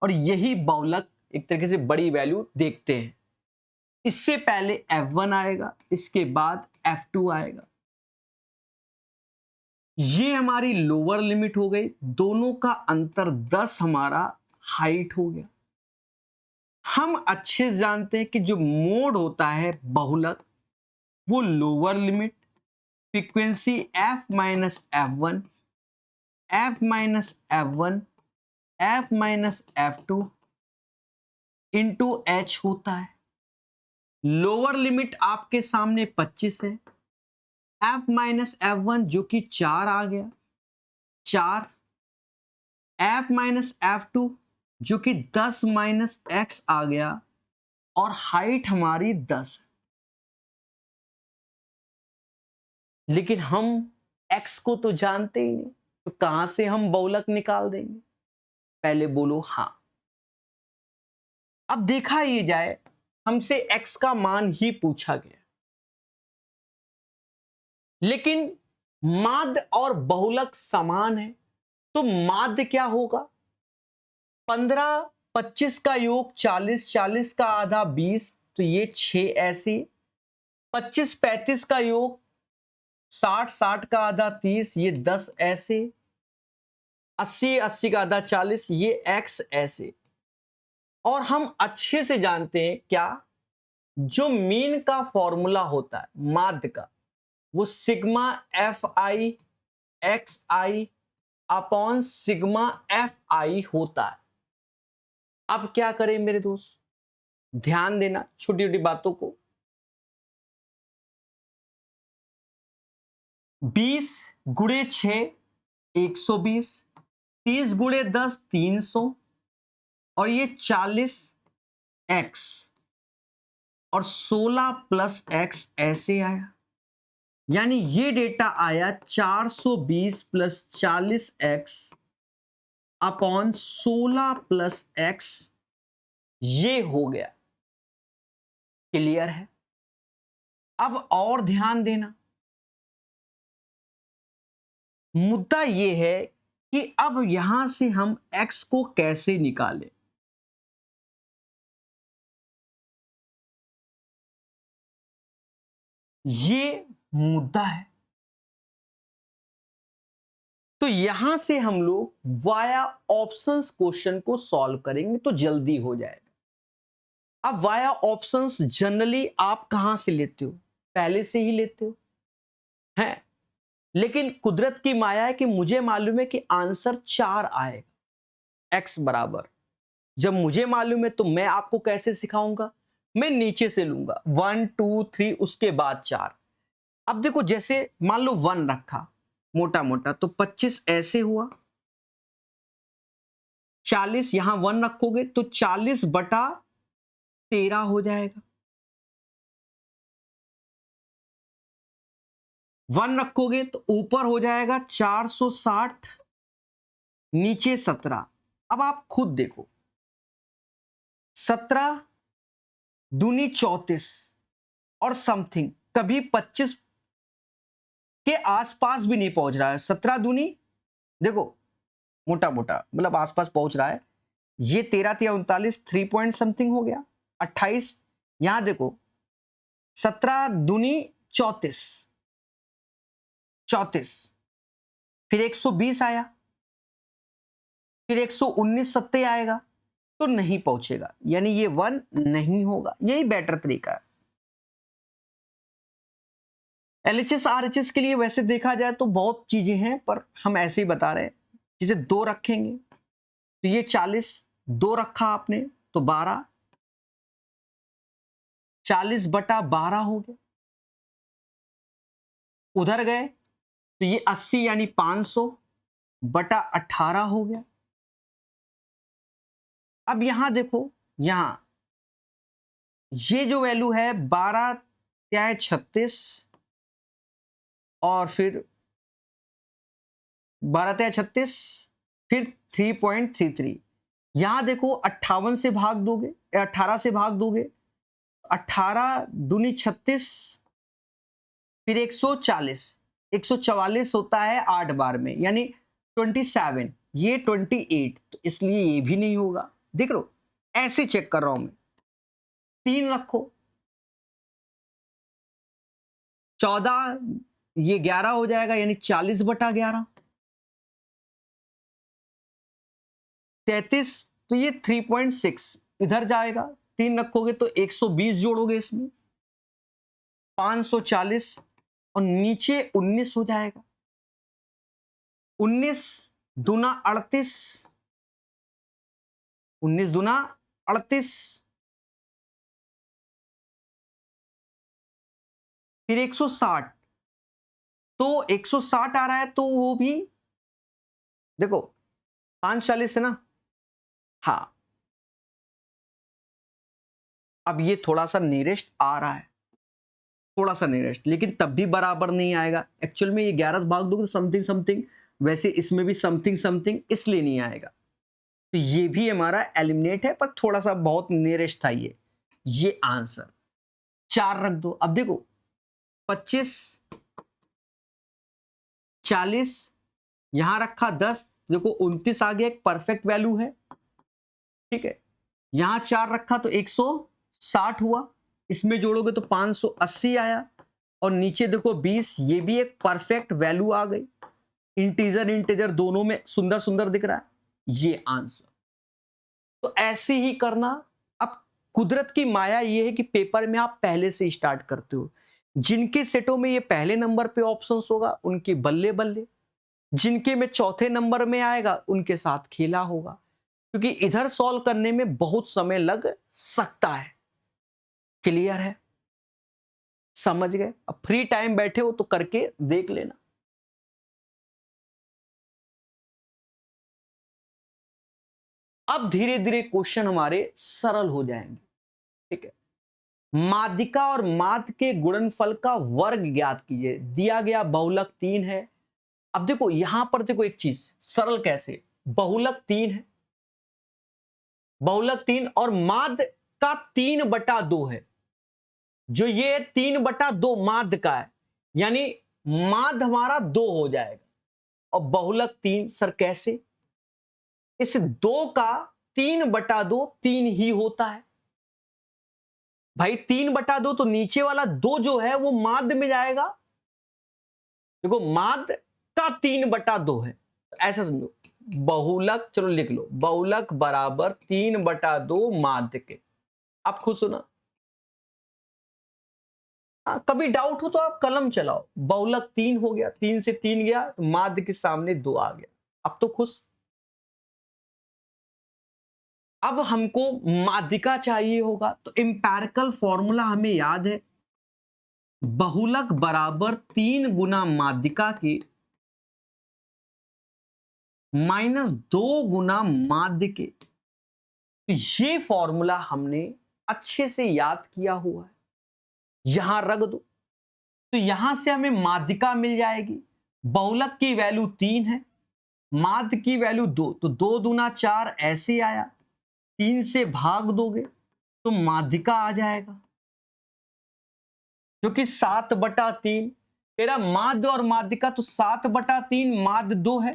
और यही बहुलक एक तरीके से बड़ी वैल्यू देखते हैं। इससे पहले F1 आएगा, इसके बाद F2 आएगा। ये हमारी लोअर लिमिट हो गई, दोनों का अंतर 10 हमारा हाइट हो गया। हम अच्छे से जानते हैं कि जो मोड होता है बहुलक, वो lower limit frequency F minus F1, F minus F1, F minus F2 into H होता है। लोअर लिमिट आपके सामने 25 है, F माइनस F1 जो कि 4 आ गया, 4, F माइनस F2 जो कि 10 माइनस X आ गया, और हाइट हमारी 10 है। लेकिन हम X को तो जानते ही नहीं, तो कहां से हम बहुलक निकाल देंगे? पहले बोलो हाँ। अब देखा ये जाए, हमसे X का मान ही पूछा गया, लेकिन माध्य और बहुलक समान है, तो माध्य क्या होगा? 15 25 का योग 40, 40 का आधा 20, तो ये 6 ऐसे। 25 35 का योग 60, 60 का आधा 30, ये 10 ऐसे। 80 80 का आधा 40, ये x ऐसे। और हम अच्छे से जानते हैं क्या, जो मीन का फॉर्मूला होता है माध्य का, वो sigma F I x I upon sigma F I होता है। अब क्या करें मेरे दोस्त, ध्यान देना छोटी छोटी बातों को। 20 गुणे 6 120, 30 गुणे 10 300, और ये 40 x और 16 प्लस x ऐसे आया। यानी ये डेटा आया 420 plus 40x upon 16 plus x, ये हो गया। क्लियर है? अब और ध्यान देना, मुद्दा ये है कि अब यहां से हम x को कैसे निकालें। ये मुद्दा है। तो यहां से हम लोग वाया ऑप्शंस क्वेश्चन को सॉल्व करेंगे तो जल्दी हो जाएगा। अब वाया ऑप्शंस जनरली आप कहां से लेते हो? पहले से ही लेते हो हैं, लेकिन कुदरत की माया है कि मुझे मालूम है कि आंसर 4 आएगा। x बराबर, जब मुझे मालूम है तो मैं आपको कैसे सिखाऊंगा? मैं नीचे से लूंगा 1 2 3, उसके बाद 4। अब देखो, जैसे मान लो 1 रखा मोटा मोटा, तो 25 ऐसे हुआ, 40 यहां 1 रखोगे तो 40 बटा 13 हो जाएगा। 1 रखोगे तो ऊपर हो जाएगा 460, नीचे 17। अब आप खुद देखो, 17 दूनी 34 और समथिंग, कभी 25 के आसपास भी नहीं पहुंच रहा है। 17 दूनी देखो मोटा मोटा मतलब आसपास पहुंच रहा है। ये 13 3 39, 3 पॉइंट समथिंग हो गया। 28, यहां देखो 17 दूनी 34, 34, फिर 120 आया, फिर 119 सत्ते आएगा, तो नहीं पहुंचेगा, यानी ये 1 नहीं होगा। यही बेटर तरीका है। LHS RHS के लिए वैसे देखा जाए तो बहुत चीजें हैं, पर हम ऐसे ही बता रहे हैं। जिसे 2 रखेंगे तो ये 40, 2 रखा आपने तो 12, 40 बटा 12 हो गया। उधर गए तो ये 80 यानी 500 बटा 18 हो गया। अब यहां देखो, यहां ये जो वैल्यू है 12 त्याय 36, और फिर 12 त्याय 36, फिर 3.33। यहां देखो 58 से भाग दोगे, 18 से भाग दोगे, 18 दूनी 36, फिर 140, 144 होता है 8 बार में, यानी 27, ये 28, तो इसलिए ये भी नहीं होगा। देख लो, ऐसे चेक कर रहा हूं मैं। 3 रखो, 14, ये 11 हो जाएगा, यानी 40/11। 33, तो ये 3.6 इधर जाएगा। 3 रखोगे तो 120 जोड़ोगे इसमें, 540, और नीचे 19 हो जाएगा। 19 दूना 38, 19 दूना 38, फिर 160, तो 160 आ रहा है, तो वो भी देखो 540 है ना। हाँ, अब ये थोड़ा सा नियरेस्ट आ रहा है, थोड़ा सा नियरेस्ट, लेकिन तब भी बराबर नहीं आएगा। एक्चुअल में ये 11 से भाग दोगे तो समथिंग समथिंग, वैसे इसमें भी समथिंग समथिंग, इसलिए नहीं आएगा। तो ये भी हमारा एलिमिनेट है, पर थोड़ा सा बहुत नियरेस्ट था ये आंसर। 4 रख दो। अब देखो 25, 40, यहां रखा 10, देखो 29 आ गया, एक परफेक्ट वैल्यू है, ठीक है। यहां 4 रखा तो 160 हुआ, इसमें जोड़ोगे तो 580 आया, और नीचे देखो 20, ये भी एक परफेक्ट वैल्यू आ गई। इंटीजर इंटीजर दोनों में सुंदर सुंदर दिख रहा है, ये आंसर। तो ऐसे ही करना। अब कुदरत की माया ये है कि पेपर में आप पहले से स्टार्ट करते हो। जिनके सेटों में ये पहले नंबर पे ऑप्शंस होगा उनके बल्ले बल्ले, जिनके में चौथे नंबर में आएगा उनके साथ खेला होगा, क्योंकि इधर सॉल्व करने में बहुत समय लग सकता है। क्लियर है? समझ गए? अब फ्री टाइम बैठे हो तो करके देख लेना। अब धीरे धीरे क्वेश्चन हमारे सरल हो जाएंगे, ठीक है। माध्यिका और माध्य के गुणनफल का वर्ग ज्ञात कीजिए। दिया गया बहुलक 3 है। अब देखो यहां पर देखो एक चीज सरल कैसे, बहुलक 3 है, बहुलक 3 और माध्य का 3/2 है। जो ये 3/2 माध्य का है, यानी माध्य हमारा 2 हो जाएगा, और बहुलक 3 सर कैसे? इस 2 का 3/2 3 ही होता है भाई। 3/2 तो नीचे वाला 2 जो है वो माध्य में जाएगा। देखो माध्य का 3/2 है, तो ऐसा समझो बहुलक, चलो लिख लो, बहुलक बराबर 3/2 माध्य के। आप खुद सुना। कभी डाउट हो तो आप कलम चलाओ। बहुलक 3 हो गया, 3 से 3 गया, तो माध्य के सामने 2 आ गया। अब तो खुश। अब हमको माध्यिका चाहिए होगा, तो इंपैरिकल फॉर्मूला हमें याद है, बहुलक बराबर 3 गुना माध्यिका के -2 गुना माध्य के। तो ये फॉर्मूला हमने अच्छे से याद किया हुआ है, यहां रख दो, तो यहां से हमें माध्यिका मिल जाएगी। बहुलक की वैल्यू 3 है, माध्य की वैल्यू 2, तो 2 दूना 4 ऐसे आया, 3 से भाग दोगे तो माध्यिका आ जाएगा, जो कि 7/3। तेरा माध्य और माध्यिका तो 7/3 माध्य 2 है,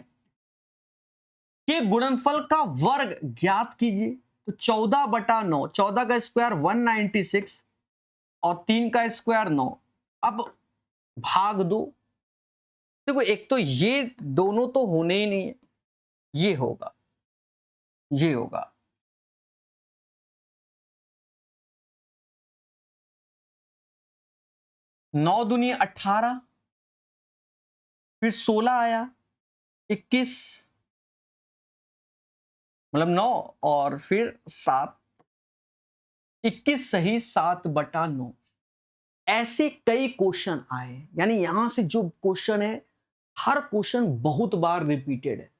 के गुणनफल का वर्ग ज्ञात कीजिए। तो 14/9, 14 का स्क्वायर 196, और 3 का स्क्वायर 9। अब भाग दो। देखो एक तो ये दोनों तो होने ही नहीं है, ये होगा, ये होगा। नौ दूनी 18, फिर 16 आया, 21, मतलब 9, और फिर 7, 21 सही 7/9। ऐसे कई क्वेश्चन आए, यानी यहां से जो क्वेश्चन है हर क्वेश्चन बहुत बार रिपीटेड है,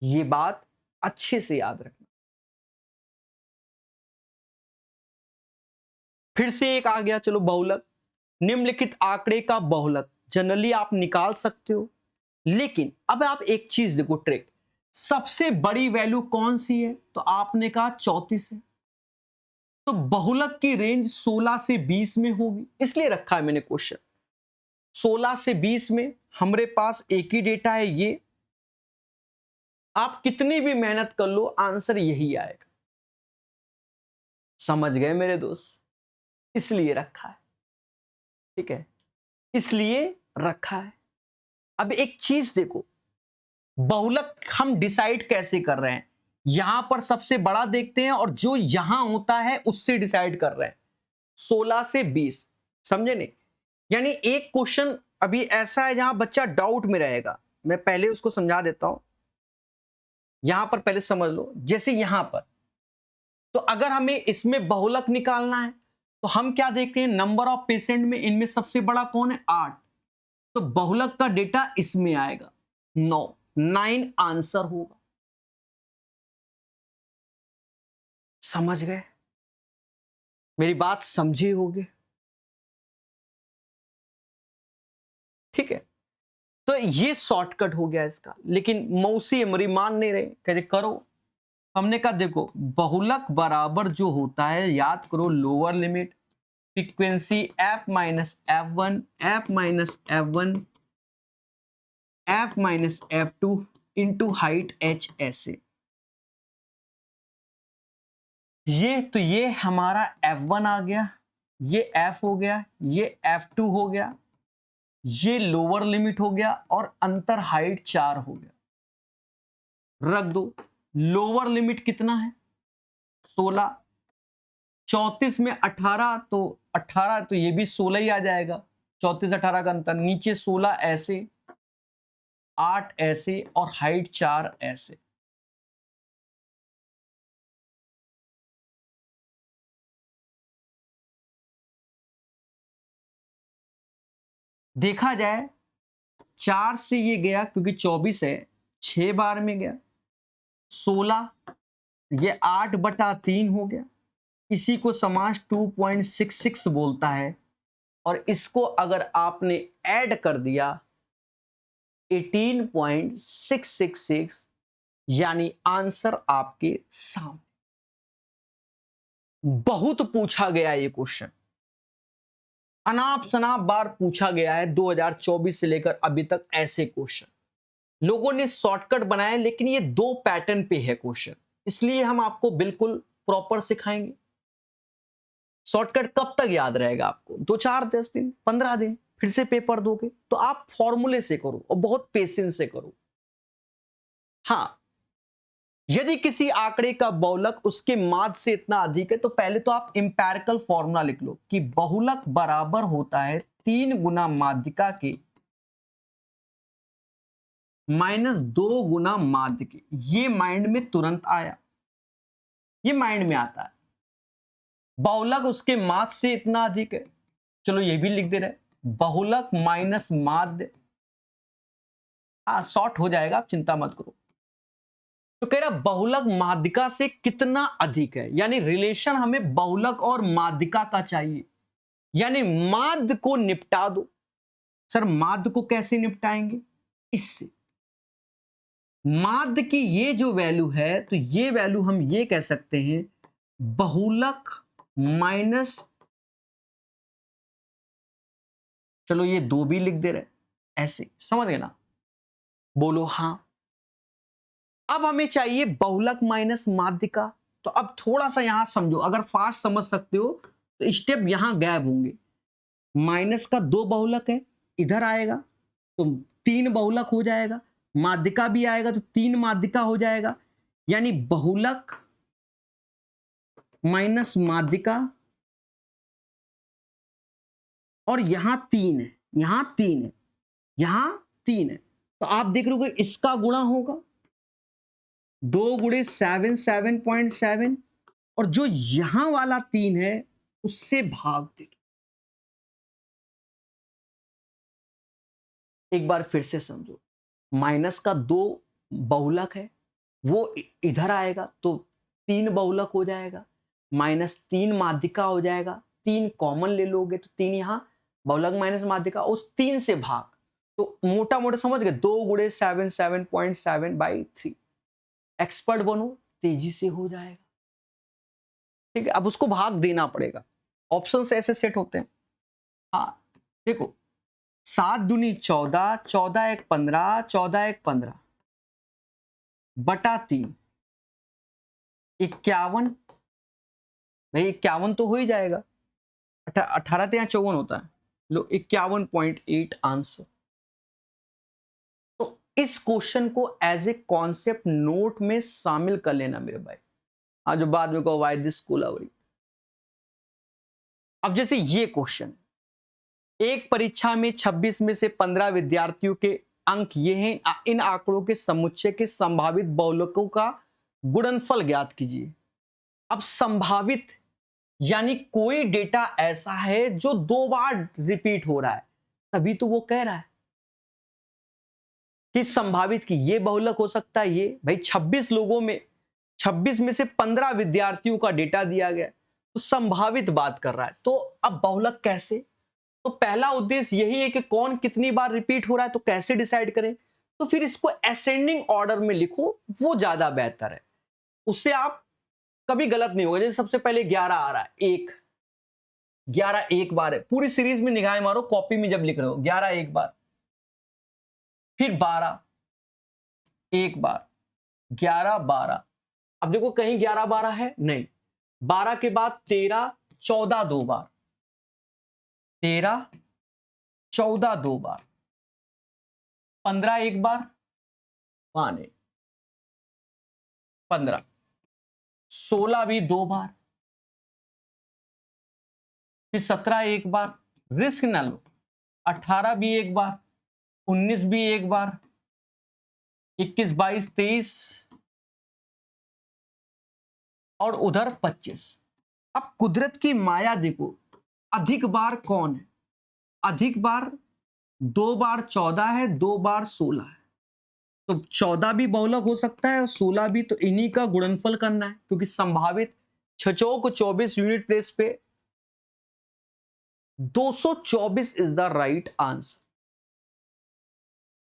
ये बात अच्छे से याद रखना। फिर से एक आ गया, चलो बहुलक। निम्नलिखित आंकड़े का बहुलक जनरली आप निकाल सकते हो, लेकिन अब आप एक चीज देखो, ट्रिक। सबसे बड़ी वैल्यू कौन सी है? तो आपने कहा 34 है, तो बहुलक की रेंज 16 से 20 में होगी, इसलिए रखा है मैंने क्वेश्चन। 16 से 20 में हमारे पास एक ही डेटा है, ये आप कितनी भी मेहनत कर लो आंसर यही आएगा। समझ गए मेरे दोस्त? इसलिए रखा है, ठीक है, इसलिए रखा है। अब एक चीज देखो, बहुलक हम डिसाइड कैसे कर रहे हैं, यहां पर सबसे बड़ा देखते हैं और जो यहां होता है उससे डिसाइड कर रहे हैं। 16 से 20, समझे नहीं? यानी एक क्वेश्चन अभी ऐसा है जहां बच्चा डाउट में रहेगा, मैं पहले उसको समझा देता हूं। यहां पर पहले समझ लो, जैसे यहां पर, तो अगर हमें इसमें बहुलक निकालना है तो हम क्या देखते हैं, नंबर ऑफ पेशेंट में इनमें सबसे बड़ा कौन है, 8, तो बहुलक का डेटा इसमें आएगा 9, 9 आंसर होगा। समझ गए? मेरी बात समझे होगे? ठीक है, तो ये शॉर्टकट हो गया इसका। लेकिन मौसी हमारी मान नहीं रहे, कह रहे करो। हमने कहा देखो, बहुलक बराबर जो होता है, याद करो, lower limit frequency f minus f1, f minus f1, f minus f2 into height h, ऐसे। ये तो ये हमारा f1 आ गया, ये f हो गया, ये f2 हो गया, ये लोअर लिमिट हो गया और अंतर हाइट 4 हो गया। रख दो। लोअर लिमिट कितना है, 16, 34 में 18, तो 18, तो ये भी 16 ही आ जाएगा। 34 18 का अंतर, नीचे 16 ऐसे, 8 ऐसे और हाइट 4 ऐसे। देखा जाए 4 से ये गया क्योंकि 24 है, 6 बार में गया, 16, ये 8/3 हो गया। इसी को समास 2.66 बोलता है और इसको अगर आपने ऐड कर दिया 18.666, यानी आंसर आपके सामने। बहुत पूछा गया ये क्वेश्चन, अनाप शनाप बार पूछा गया है 2024 से लेकर अभी तक। ऐसे क्वेश्चन लोगों ने शॉर्टकट बनाए, लेकिन ये 2 पैटर्न पे है क्वेश्चन, इसलिए हम आपको बिल्कुल प्रॉपर सिखाएंगे। शॉर्टकट कब तक याद रहेगा आपको, 2 4 10 दिन, 15 दिन, फिर से पेपर दोगे तो आप फॉर्मूले से करो और बहुत पेशेंस से करो। हाँ, यदि किसी आंकड़े का बहुलक उसके माध्य से इतना अधिक है तो पहले तो आप इंपैरिकल फॉर्मूला लिख लो कि बहुलक बराबर होता है 3 गुना माध्यिका के माइनस 2 गुना माध्य के। ये माइंड में तुरंत आया, ये माइंड में आता है। बहुलक उसके माध्य से इतना अधिक है, चलो ये भी लिख दे रहे, बहुलक माइनस माध्य, शॉर्ट हो जाएगा, आप चिंता मत करो। तो कह रहा बहुलक माध्यिका से कितना अधिक है, यानी रिलेशन हमें बहुलक और माध्यिका का चाहिए, यानी माध्य को निपटा दो। सर माध्य को कैसे निपटाएंगे, इससे माध्य की ये जो वैल्यू है, तो ये वैल्यू हम ये कह सकते हैं बहुलक माइनस, चलो ये 2 भी लिख दे रहे, ऐसे समझ गए ना, बोलो हाँ। अब हमें चाहिए बहुलक माइनस माध्यिका। तो अब थोड़ा सा यहां समझो, अगर फास्ट समझ सकते हो तो स्टेप यहां गैप होंगे। माइनस का 2 बहुलक है, इधर आएगा तो 3 बहुलक हो जाएगा, माध्यिका भी आएगा तो 3 माध्यिका हो जाएगा, यानी बहुलक माइनस माध्यिका। और यहां 3 है, यहां 3 है, यहां 3 है, तो आप देख रहे हो इसका गुणा होगा 2 गुणे 7, 7.7, और जो यहां वाला 3 है उससे भाग दे। एक बार फिर से समझो, माइनस का 2 बहुलक है, वो इधर आएगा तो 3 बहुलक हो जाएगा, माइनस 3 माध्यिका हो जाएगा, 3 कॉमन ले लोगे तो 3 यहां, बहुलक माइनस माध्यिका, उस 3 से भाग, तो मोटा मोटा समझ गए, 2 गुणे 7, 7.7/3। एक्सपर्ट बनो, तेजी से हो जाएगा, ठीक है। अब उसको भाग देना पड़ेगा, ऑप्शन ऐसे सेट होते हैं। हाँ देखो, 7 दूनी 14, 14 एक 15, 14 एक 15 बटा 3, 51। भाई 51 तो हो ही जाएगा, 18 तो यहाँ 54 होता है। लो 51.8 आंसर। तो इस क्वेश्चन को एज ए कॉन्सेप्ट नोट में शामिल कर लेना मेरे भाई, आज जो बाद में कहो वाई दिस कोलावरी। अब जैसे ये क्वेश्चन, एक परीक्षा में 26 में से 15 विद्यार्थियों के अंक ये हैं, इन आंकड़ों के समुच्चय के संभावित बहुलकों का गुणनफल ज्ञात कीजिए। अब संभावित यानी कोई डेटा ऐसा है जो 2 बार रिपीट हो रहा है, तभी तो वो कह रहा है कि संभावित की ये बहुलक हो सकता है। ये भाई 26 लोगों में 26 में से 15 विद्यार्थियों का डेटा दिया गया, तो संभावित बात कर रहा है। तो अब बहुलक कैसे? तो पहला उद्देश्य यही है कि कौन कितनी बार रिपीट हो रहा है, तो कैसे डिसाइड करें? तो फिर इसको असेंडिंग ऑर्डर में लिखो, वो ज्यादा बेहतर है, उससे आप कभी गलत नहीं होगा। जैसे सबसे पहले 11 आ रहा है, 11 एक बार है, पूरी सीरीज में निगाहें मारो कॉपी में जब लिख रहे हो, 11 एक बार, फिर 12 एक बार, 11 12। अब देखो कहीं 11 12 है नहीं, 12 के बाद 13 14 2 बार, 13 14 2 बार, 15 एक बार, माने 15, 16 भी 2 बार, फिर 17 एक बार, रिस्क ना लो, 18 भी एक बार, 19 भी एक बार, 21 22 23 और उधर 25। अब कुदरत की माया देखो, अधिक बार कौन है? अधिक बार 2 बार 14 है, 2 बार 16 है, तो 14 भी बहुलक हो सकता है और 16 भी, तो इन्हीं का गुणनफल करना है, क्योंकि संभावित 6 को 24 यूनिट प्लेस पे 224 is the right answer.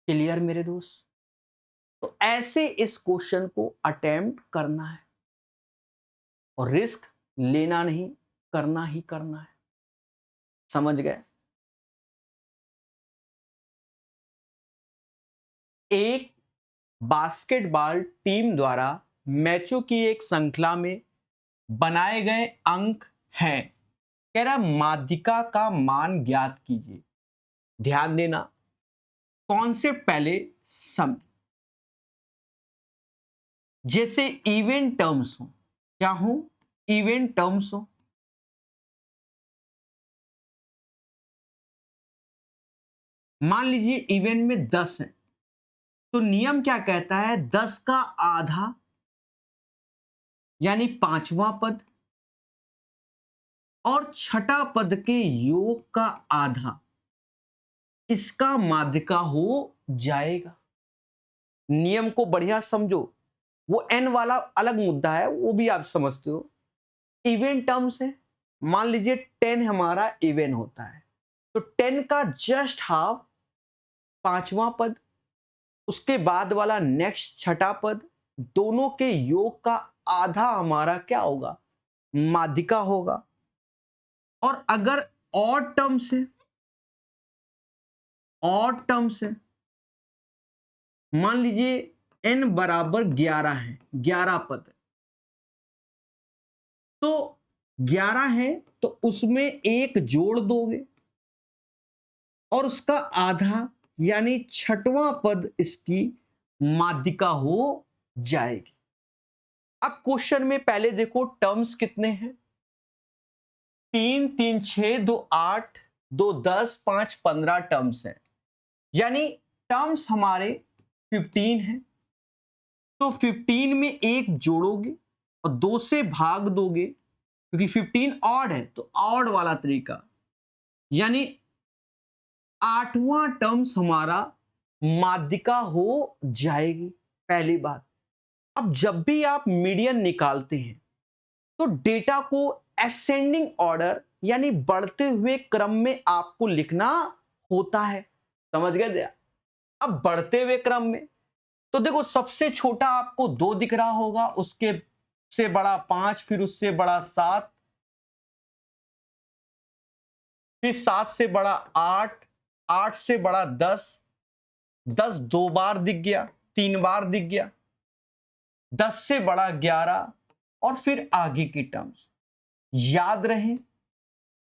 Clear मेरे दोस्त? तो ऐसे इस क्वेश्चन को अटेम्प्ट करना है और रिस्क लेना नहीं, करना ही करना है। समझ गए? एक बास्केटबॉल टीम द्वारा मैचों की एक श्रृंखला में बनाए गए अंक हैं, कह रहा माध्यिका का मान ज्ञात कीजिए। ध्यान देना, कॉन्सेप्ट पहले सम, जैसे इवेंट टर्म्स हो, क्या हो? इवेंट टर्म्स हो। मान लीजिए इवेंट में 10 है, तो नियम क्या कहता है? 10 का आधा यानी 5वां पद और छठा पद के योग का आधा, इसका माध्यिका हो जाएगा। नियम को बढ़िया समझो, वो एन वाला अलग मुद्दा है, वो भी आप समझते हो। इवेंट टर्म्स है, मान लीजिए 10 हमारा इवेंट होता है, तो 10 का जस्ट हाफ 5वां पद, उसके बाद वाला नेक्स्ट छठा पद, दोनों के योग का आधा हमारा क्या होगा? माध्यिका होगा। और अगर ऑड टर्म से, ऑड टर्म से मान लीजिए n बराबर 11 है, 11 पद है, तो 11 है तो उसमें एक जोड़ दोगे और उसका आधा यानी छठवां पद इसकी माध्यिका हो जाएगी। अब क्वेश्चन में पहले देखो टर्म्स कितने हैं? 3 3 6 2 8 2 10 5 15 टर्म्स हैं, यानी टर्म्स हमारे 15 हैं। तो 15 में एक जोड़ोगे और 2 से भाग दोगे, क्योंकि 15 ऑड है तो ऑड वाला तरीका, यानी 8वां टर्म्स हमारा माध्यिका हो जाएगी। पहली बात। अब जब भी आप मीडियन निकालते हैं तो डेटा को असेंडिंग ऑर्डर यानी बढ़ते हुए क्रम में आपको लिखना होता है। समझ गए? अब बढ़ते हुए क्रम में तो देखो सबसे छोटा आपको 2 दिख रहा होगा, उसके से बड़ा 5, फिर उससे बड़ा 7, फिर 7 से बड़ा 8, 8 से बड़ा 10, 10 2 बार दिख गया, 3 बार दिख गया, 10 से बड़ा 11 और फिर आगे की टर्म्स याद रहे।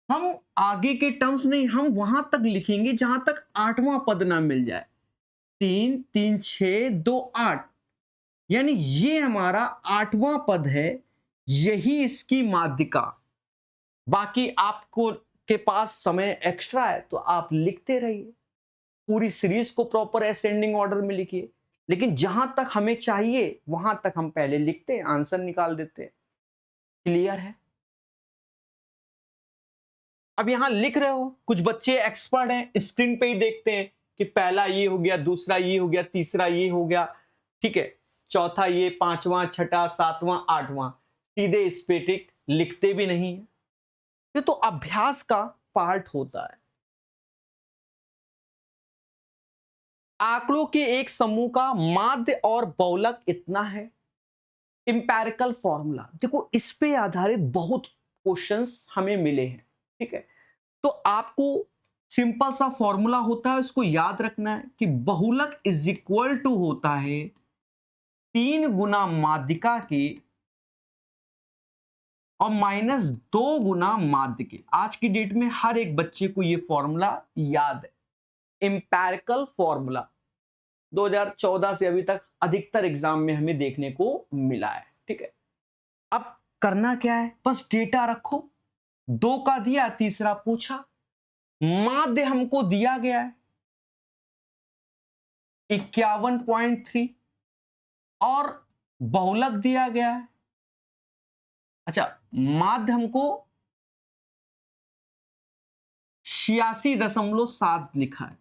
हम आगे के टर्म्स नहीं, हम वहां तक लिखेंगे जहां तक 8वां पद ना मिल जाए। 3 3 6 2 8, यानी ये हमारा 8वां पद है, यही इसकी माध्यिका। बाकी आपको के पास समय एक्स्ट्रा है तो आप लिखते रहिए, पूरी सीरीज को प्रॉपर असेंडिंग ऑर्डर में लिखिए, लेकिन जहां तक हमें चाहिए वहां तक हम पहले लिखते हैं, आंसर निकाल देते हैं। क्लियर है? अब यहां लिख रहे हो, कुछ बच्चे एक्सपर्ट हैं, स्क्रीन पे ही देखते हैं कि पहला ये हो गया, दूसरा ये हो गया, तीसरा ये हो गया, ठीक है, चौथा ये, पांचवा, छठा, सातवां, आठवां, सीधे इस पे टिक लिखते भी नहीं है। ये तो अभ्यास का पार्ट होता है। आंकड़ों के एक समूह का माध्य और बहुलक इतना है। इंपेरिकल फॉर्मूला, देखो इस पे आधारित बहुत क्वेश्चंस हमें मिले हैं, ठीक है। तो आपको सिंपल सा फॉर्मूला होता है, उसको याद रखना है कि बहुलक इज इक्वल टू होता है 3 गुना माध्यिका के और -2 गुना माध्य के। आज की डेट में हर एक बच्चे को यह फॉर्मूला याद है, इंपेरिकल फॉर्मूला 2014 से अभी तक अधिकतर एग्जाम में हमें देखने को मिला है, ठीक है। अब करना क्या है, बस डेटा रखो, 2 का दिया, तीसरा पूछा, माध्य हमको दिया गया है 51.3 और बहुलक दिया गया है, अच्छा माध्य हमको 86.7 लिखा है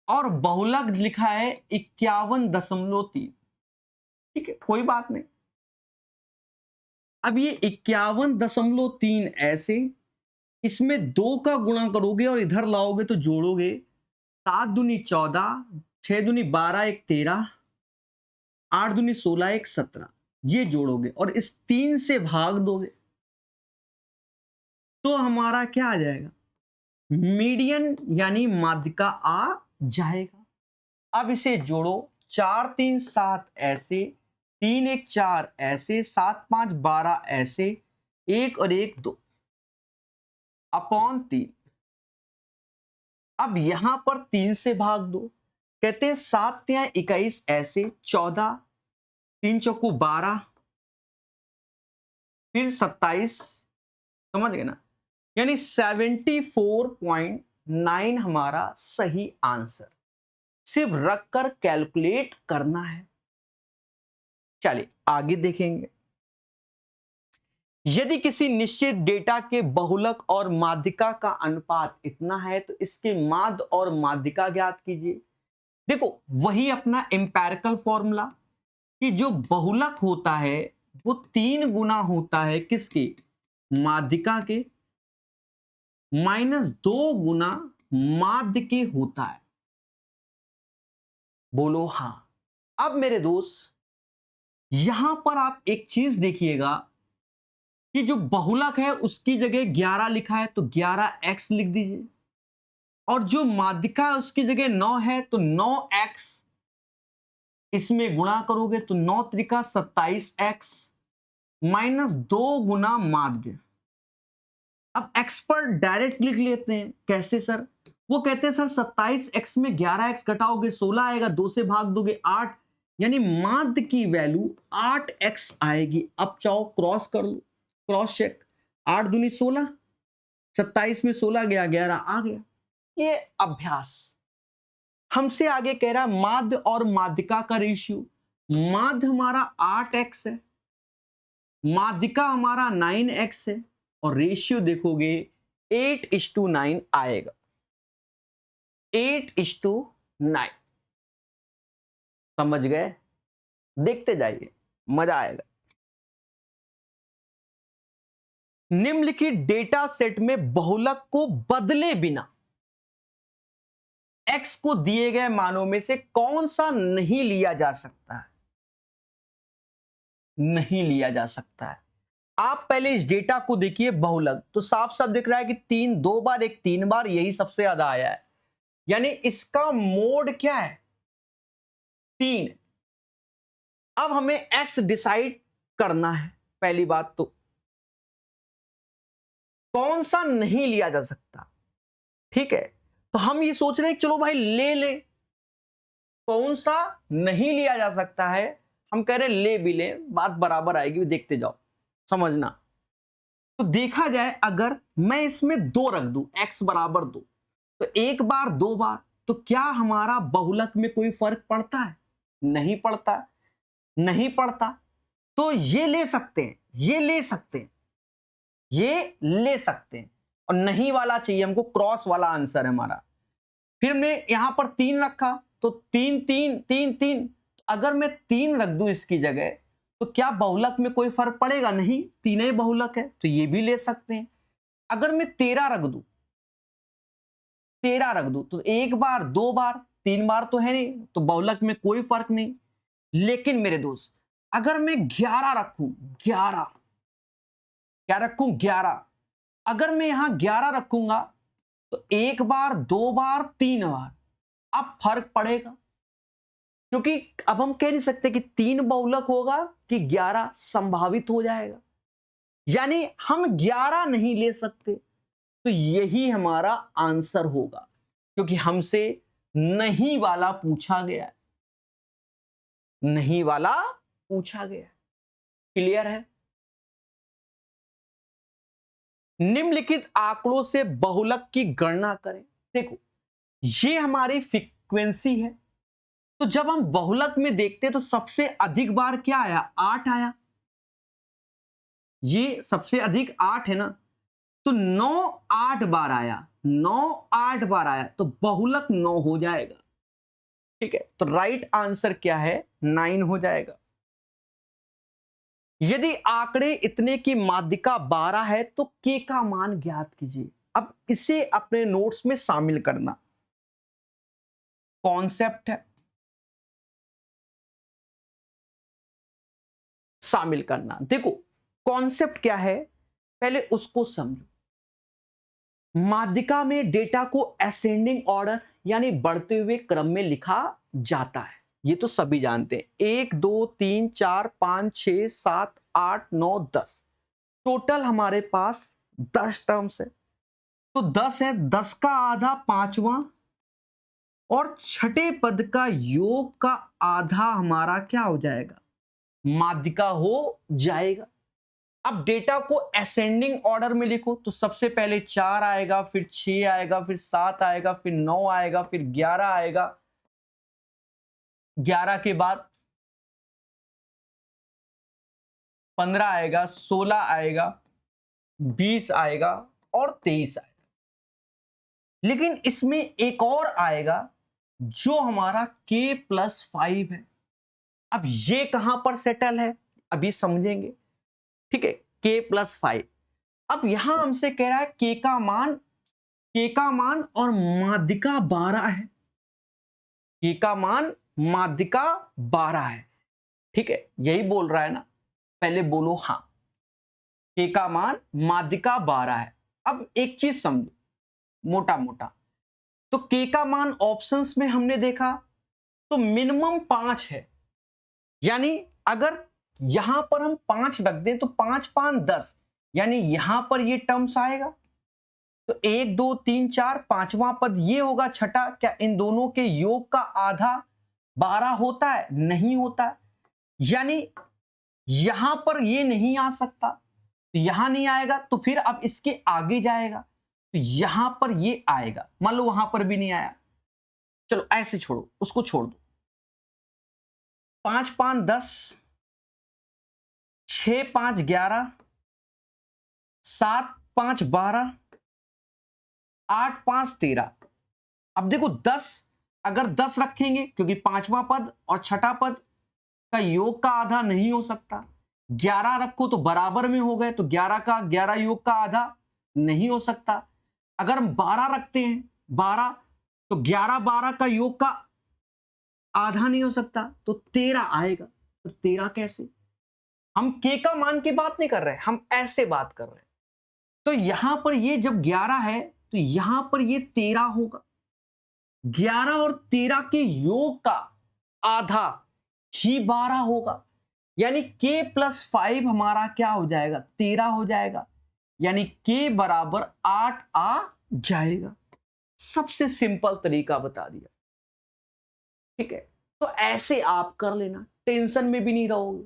और बहुलक लिखा है 51.3, ठीक है, कोई बात नहीं। अब ये 51.3 ऐसे, इसमें 2 का गुणा करोगे और इधर लाओगे तो जोड़ोगे, 7 दूनी 14, 6 दूनी 12, 1 13, 8 दूनी 16, 1 17, ये जोड़ोगे और इस 3 से भाग दोगे तो हमारा क्या आ जाएगा, मीडियन यानी माध्यिका आ जाएगा। अब इसे जोड़ो, 4 3 7 ऐसे, 3 1 4 ऐसे, 7 5 12 ऐसे, 1 और 1 2 अपॉन 3। अब यहां पर 3 से भाग दो, कहते हैं 7 या 21 ऐसे, 14, 3 चौको 12, फिर 27, समझ गए ना, यानी 74.9 हमारा सही आंसर। सिर्फ रखकर कैलकुलेट करना है। चलिए आगे देखेंगे। यदि किसी निश्चित डेटा के बहुलक और माध्यिका का अनुपात इतना है तो इसके माध्य और माध्यिका ज्ञात कीजिए। देखो वही अपना एम्पेरिकल फॉर्मूला कि जो बहुलक होता है वो 3 गुना होता है किसके, माध्यिका के, -2 गुना माध्य के होता है। बोलो हां। अब मेरे दोस्त यहां पर आप एक चीज देखिएगा कि जो बहुलक है उसकी जगह 11 लिखा है तो 11x लिख दीजिए, और जो माध्यिका है उसकी जगह 9 है तो 9x, इसमें गुणा करोगे तो 9 त्रिका 27x -2 गुना माध्य। अब x पर डायरेक्ट लिख लेते हैं, कैसे सर, वो कहते हैं सर 27x में 11x घटाओगे 16 आएगा, 2 से भाग दोगे 8, यानी माध्य की वैल्यू 8x आएगी। अब चाहो क्रॉस कर लो, क्रॉस चेक, 8 दूनी 16, 27 में 16 गया, 11 आ गया। ये अभ्यास हमसे आगे कह रहा है माध्य और माध्यिका का रेशियो। माध्य हमारा 8x है, माध्यिका हमारा 9x है, और रेशियो देखोगे 8:9 आएगा, 8:9। समझ गए? देखते जाइए, मजा आएगा। निम्नलिखित डेटा सेट में बहुलक को बदले बिना x को दिए गए मानों में से कौन सा नहीं लिया जा सकता है, नहीं लिया जा सकता है। आप पहले इस डेटा को देखिए बहुलक, तो साफ साफ दिख रहा है कि 3 2 बार, एक 3 बार, यही सबसे ज्यादा आया है। यानी इसका मोड क्या है? 3। अब हमें एक्स डिसाइड करना है। पहली बात तो कौन सा नहीं लिया जा सकता, ठीक है? तो हम ये सोच रहे हैं चलो भाई ले ले, कौन सा नहीं लिया जा सकता है, हम कह रहे ले भी ले, बात बराबर आएगी, देखते जाओ, समझना। तो देखा जाए अगर मैं इसमें 2 रख दूं, x बराबर 2, तो एक बार 2 बार, तो क्या हमारा बहुलक में कोई फर्क पड़ता है? नहीं पड़ता, नहीं पड़ता। तो ये ले सकते हैं, ये ले सकते हैं, ये ले सकते हैं, और नहीं वाला चाहिए हमको, क्रॉस वाला आंसर है हमारा। फिर मैं यहां पर 3 रखा, तो 3 3 3 3, अगर मैं 3 रख दूं इसकी जगह, तो क्या बहुलक में कोई फर्क पड़ेगा? नहीं, तीनों ही बहुलक है, तो ये भी ले सकते हैं। अगर मैं 13 रख दूं, 13 रख दूं, तो एक बार 2 बार 3 बार तो है नहीं, तो बहुलक में कोई फर्क नहीं। लेकिन मेरे दोस्त, अगर मैं 11 रखूं, 11, क्या रखूं? 11। अगर मैं यहां 11 रखूंगा, तो एक बार 2 बार 3 बार, अब फर्क पड़ेगा, क्योंकि अब हम कह नहीं सकते कि 3 बहुलक होगा कि 11, संभावित हो जाएगा। यानी हम 11 नहीं ले सकते, तो यही हमारा आंसर होगा, क्योंकि हमसे नहीं वाला पूछा गया है, नहीं वाला पूछा गया है। क्लियर है? निम्नलिखित आंकड़ों से बहुलक की गणना करें। देखो, ये हमारी फ्रीक्वेंसी है, तो जब हम बहुलक में देखते तो सबसे अधिक बार क्या आया? 8 आया, ये सबसे अधिक 8 है ना, तो 9 8 बार आया, 9 8 बार आया, तो बहुलक 9 हो जाएगा। ठीक है, तो राइट आंसर क्या है? 9 हो जाएगा। यदि आंकड़े इतने की माध्यिका 12 है तो के का मान ज्ञात कीजिए। अब इसे अपने नोट्स में शामिल करना, कॉन्सेप्ट है, शामिल करना। देखो कॉन्सेप्ट क्या है, पहले उसको समझो। माध्यिका में डेटा को असेंडिंग ऑर्डर यानी बढ़ते हुए क्रम में लिखा जाता है, ये तो सभी जानते हैं। 1 2 3 4 5 6 7 8 9 10, टोटल हमारे पास 10 टर्म्स है, तो 10 है, 10 का आधा 5वां, और छठे पद का योग का आधा हमारा क्या हो जाएगा? माध्यिका हो जाएगा। अब डेटा को असेंडिंग ऑर्डर में लिखो, तो सबसे पहले 4 आएगा, फिर 6 आएगा, फिर 7 आएगा, फिर 9 आएगा, फिर 11 आएगा, 11 के बाद 15 आएगा, 16 आएगा, 20 आएगा और 23 आएगा। लेकिन इसमें एक और आएगा जो हमारा k+5 है। अब ये कहां पर सेटल है, अभी समझेंगे। ठीक है, k+5। अब यहां हमसे कह रहा है k का मान और माध्यिका 12 है, k का मान माध्यिका 12 है। ठीक है, यही बोल रहा है ना, पहले बोलो हां, k का मान माध्यिका 12 है। अब एक चीज समझो मोटा मोटा, तो k का मान ऑप्शंस में हमने देखा तो मिनिमम 5 है, यानी अगर यहां पर हम 5 रख दें तो 5 5 10, यानी यहां पर ये टर्म्स आएगा, तो 1 2 3 4 5वां पद ये होगा छठा। क्या इन दोनों के योग का आधा 12 होता है? नहीं होता है, यानी यहां पर ये नहीं आ सकता, तो यहां नहीं आएगा, तो फिर अब इसके आगे जाएगा, तो यहां पर ये आएगा। मान लो वहां पर भी नहीं आया, चलो ऐसे छोड़ो, उसको छोड़ दो। 5 5 10, 6 5 11, 7 5 12, 8 5 13। अब देखो 10, अगर 10 रखेंगे, क्योंकि 5वां पद और छठा पद का योग का आधा नहीं हो सकता। 11 रखो तो बराबर में हो गए, तो 11 का 11 योग का आधा नहीं हो सकता। अगर हम 12 रखते हैं, 12, तो 11 12 का योग का आधा नहीं हो सकता, तो 13 आएगा। तो 13 कैसे? हम k का मान की बात नहीं कर रहे हैं, हम ऐसे बात कर रहे हैं। तो यहां पर ये जब 11 है तो यहां पर ये 13 होगा। 11 और 13 के योग का आधा ही 12 होगा, यानी k प्लस 5 हमारा क्या हो जाएगा, 13 हो जाएगा, यानी k बराबर 8 आ जाएगा। सबसे सिंपल तरीका बता दिया, ठीक है। तो ऐसे आप कर लेना, टेंशन में भी नहीं रहोगे।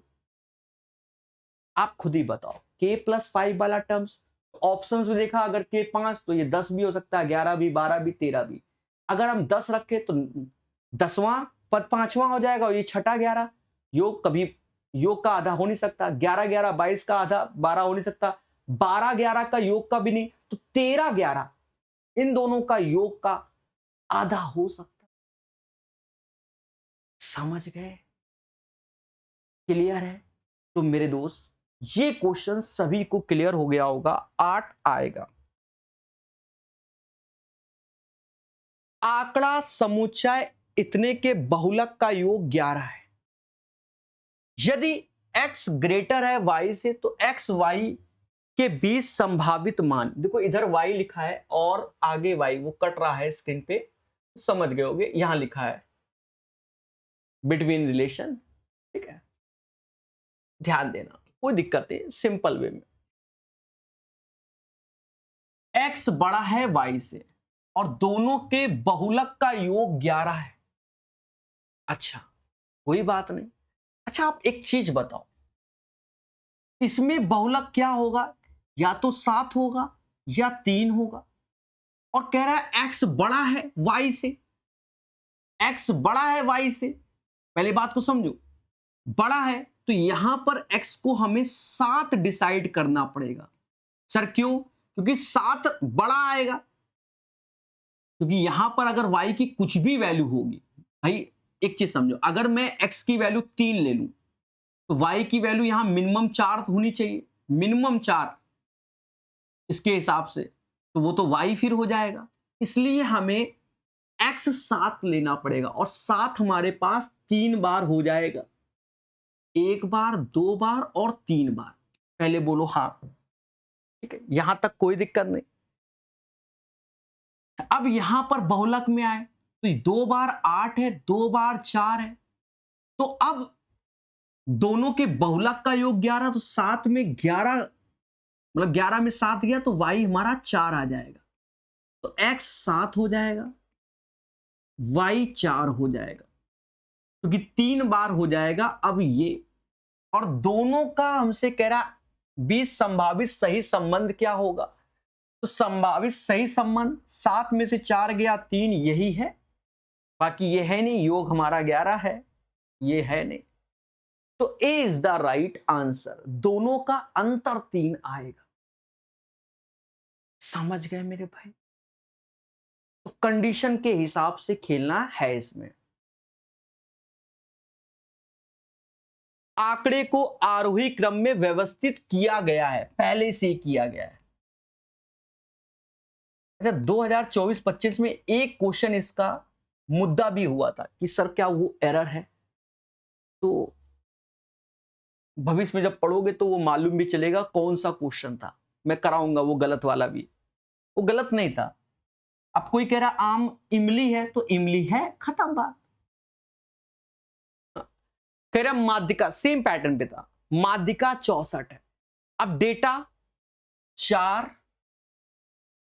आप खुद ही बताओ, k प्लस 5 वाला टर्म्स ऑप्शंस में देखा, अगर k 5 तो ये 10 भी हो सकता है, 11 भी, 12 भी, 13 भी। अगर हम 10 रखे तो 10वां पद 5वां हो जाएगा और ये छठा 11। योग कभी योग का आधा हो नहीं सकता, 11 11 22 का आधा 12 हो नहीं सकता, 12 11 का योग का भी नहीं, तो 13 11 इन दोनों का योग का आधा हो सकता। समझ गए? क्लियर है? तो मेरे दोस्त, ये क्वेश्चन सभी को क्लियर हो गया होगा। 8 आएगा। आंकड़ा समुच्चय इतने के बहुलक का योग 11 है। यदि x ग्रेटर है y से तो x y के बीच संभावित मान, देखो इधर y लिखा है और आगे y, वो कट रहा है स्क्रीन पे, समझ गए होगे, यहां लिखा है बिटवीन रिलेशन, ठीक है, ध्यान देना, कोई दिक्कत नहीं, सिंपल वे में। x बड़ा है y से और दोनों के बहुलक का योग 11 है। अच्छा, कोई बात नहीं। अच्छा, आप एक चीज बताओ, इसमें बहुलक क्या होगा, या तो 7 होगा या 3 होगा, और कह रहा है x बड़ा है y से, x बड़ा है y से। पहले बात को समझो, बड़ा है तो यहां पर x को हमें 7 डिसाइड करना पड़ेगा। सर क्यों? क्योंकि 7 बड़ा आएगा, क्योंकि यहां पर अगर y की कुछ भी वैल्यू होगी, भाई एक चीज समझो, अगर मैं x की वैल्यू 3 ले लूं तो y की वैल्यू यहां मिनिमम 4 होनी चाहिए, मिनिमम 4 इसके हिसाब से, तो वो तो y फिर हो जाएगा। इसलिए हमें x 7 लेना पड़ेगा, और 7 हमारे पास 3 बार हो जाएगा, 1 बार, 2 बार और 3 बार। पहले बोलो हाँ, ठीक है, यहां तक कोई दिक्कत नहीं। अब यहां पर बहुलक में आए तो 2 बार 8 है, 2 बार 4 है, तो अब दोनों के बहुलक का योग 11, तो 7 में 11, मतलब 11 में 7 गया तो y हमारा 4 आ जाएगा, तो x 7 हो जाएगा, y 4 हो जाएगा, क्योंकि 3 बार हो जाएगा। अब ये और दोनों का हमसे कह रहा बीच संभावित सही संबंध क्या होगा, तो संभावित सही संबंध 7 में से 4 गया 3, यही है, बाकी ये है नहीं, योग हमारा 11 है, ये है नहीं, तो ए इज द राइट आंसर। दोनों का अंतर 3 आएगा। समझ गए मेरे भाई? तो कंडीशन के हिसाब से खेलना है इसमें। आंकड़े को आरोही क्रम में व्यवस्थित किया गया है, पहले से ही किया गया है। अच्छा, 2024-25 में एक क्वेश्चन इसका मुद्दा भी हुआ था कि सर क्या वो एरर है, तो भविष्य में जब पढ़ोगे तो वो मालूम भी चलेगा कौन सा क्वेश्चन था। मैं कराऊंगा वो गलत वाला भी, वो गलत नहीं था। अब कोई कह रहा आम इमली है तो इमली है, खत्म बात। कह रहा माध्यिका, सेम पैटर्न पे था, माध्यिका 64 है। अब डेटा 4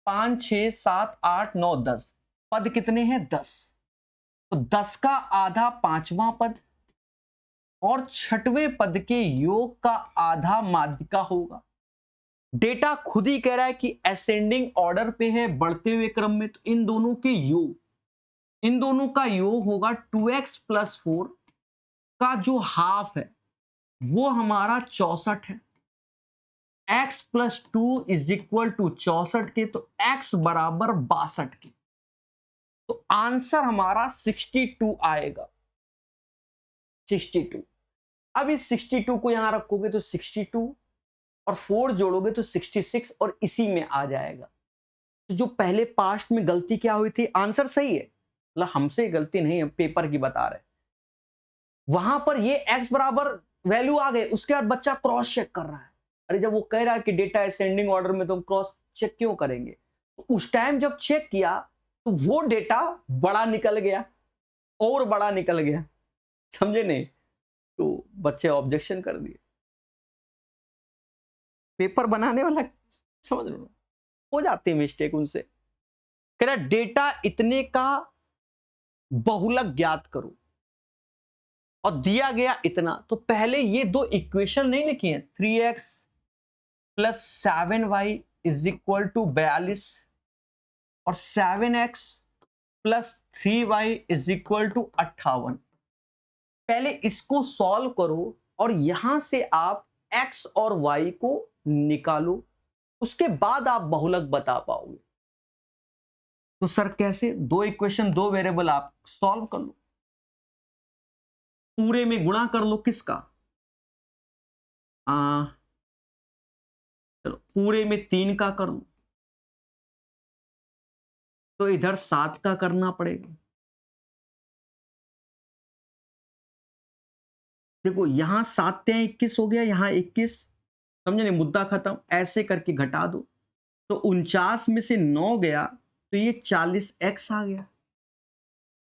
5 6 7 8 9 10 पद कितने हैं, 10, तो 10 का आधा 5वां पद और 6वें पद के योग का आधा माध्यिका होगा। डेटा खुद ही कह रहा है कि असेंडिंग ऑर्डर पे है, बढ़ते हुए क्रम में, तो इन दोनों के योग, इन दोनों का योग होगा 2x + 4 का जो हाफ है वो हमारा 64 है, x + 2 = 64 के, तो x बराबर 62 के, तो आंसर हमारा 62 आएगा, 62। अब इस 62 को यहां रखोगे तो 62 और 4 जोड़ोगे तो 66 और इसी में आ जाएगा। तो जो पहले पास्ट में गलती क्या हुई थी, आंसर सही है, मतलब हमसे गलती नहीं है, पेपर की बता रहे, वहां पर ये x बराबर वैल्यू आ गए, उसके बाद बच्चा क्रॉस चेक कर रहा है। अरे जब वो कह रहा है कि डेटा असेंडिंग ऑर्डर में, तो हम क्रॉस चेक क्यों करेंगे? तो उस टाइम जब चेक किया तो वो डेटा बड़ा निकल गया, और बड़ा निकल गया, समझे नहीं? तो बच्चे ऑब्जेक्शन कर दिए। पेपर बनाने वाला, समझ लो, हो जाती है मिस्टेक उनसे। कह रहा डेटा इतने का बहुलक ज्ञात करो, और दिया गया इतना। तो पहले ये दो इक्वेशन नहीं लिखी है, 3x plus 7y is equal to 42 और 7x plus 3y is equal to 58। पहले इसको सॉल्व करो और यहां से आप x और y को निकालो, उसके बाद आप बहुलक बता पाओगे। तो सर कैसे? दो इक्वेशन, दो वेरिएबल, आप सॉल्व कर लो, पूरे में गुणा कर लो। किसका? चलो पूरे में 3 का कर लो, तो इधर 7 का करना पड़ेगा। देखो यहां 7 × 21 हो गया, यहां 21, समझे नहीं? मुद्दा खत्म। ऐसे करके घटा दो, तो 49 में से 9 गया, तो ये 40x आ गया।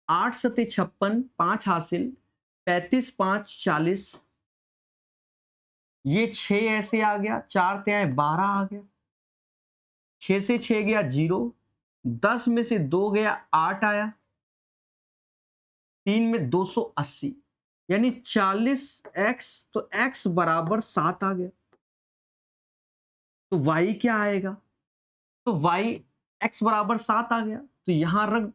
8 सते 56, 5 हासिल, 35 5 40, ये 6 ऐसे आ गया, 4 तिहाई 12 आ गया, 6 से 6 गया 0, 10 में से 2 गया 8 आया, 3 में 280, यानी 40x, तो x बराबर 7 आ गया। तो y क्या आएगा? तो y x बराबर 7 आ गया, तो यहां रख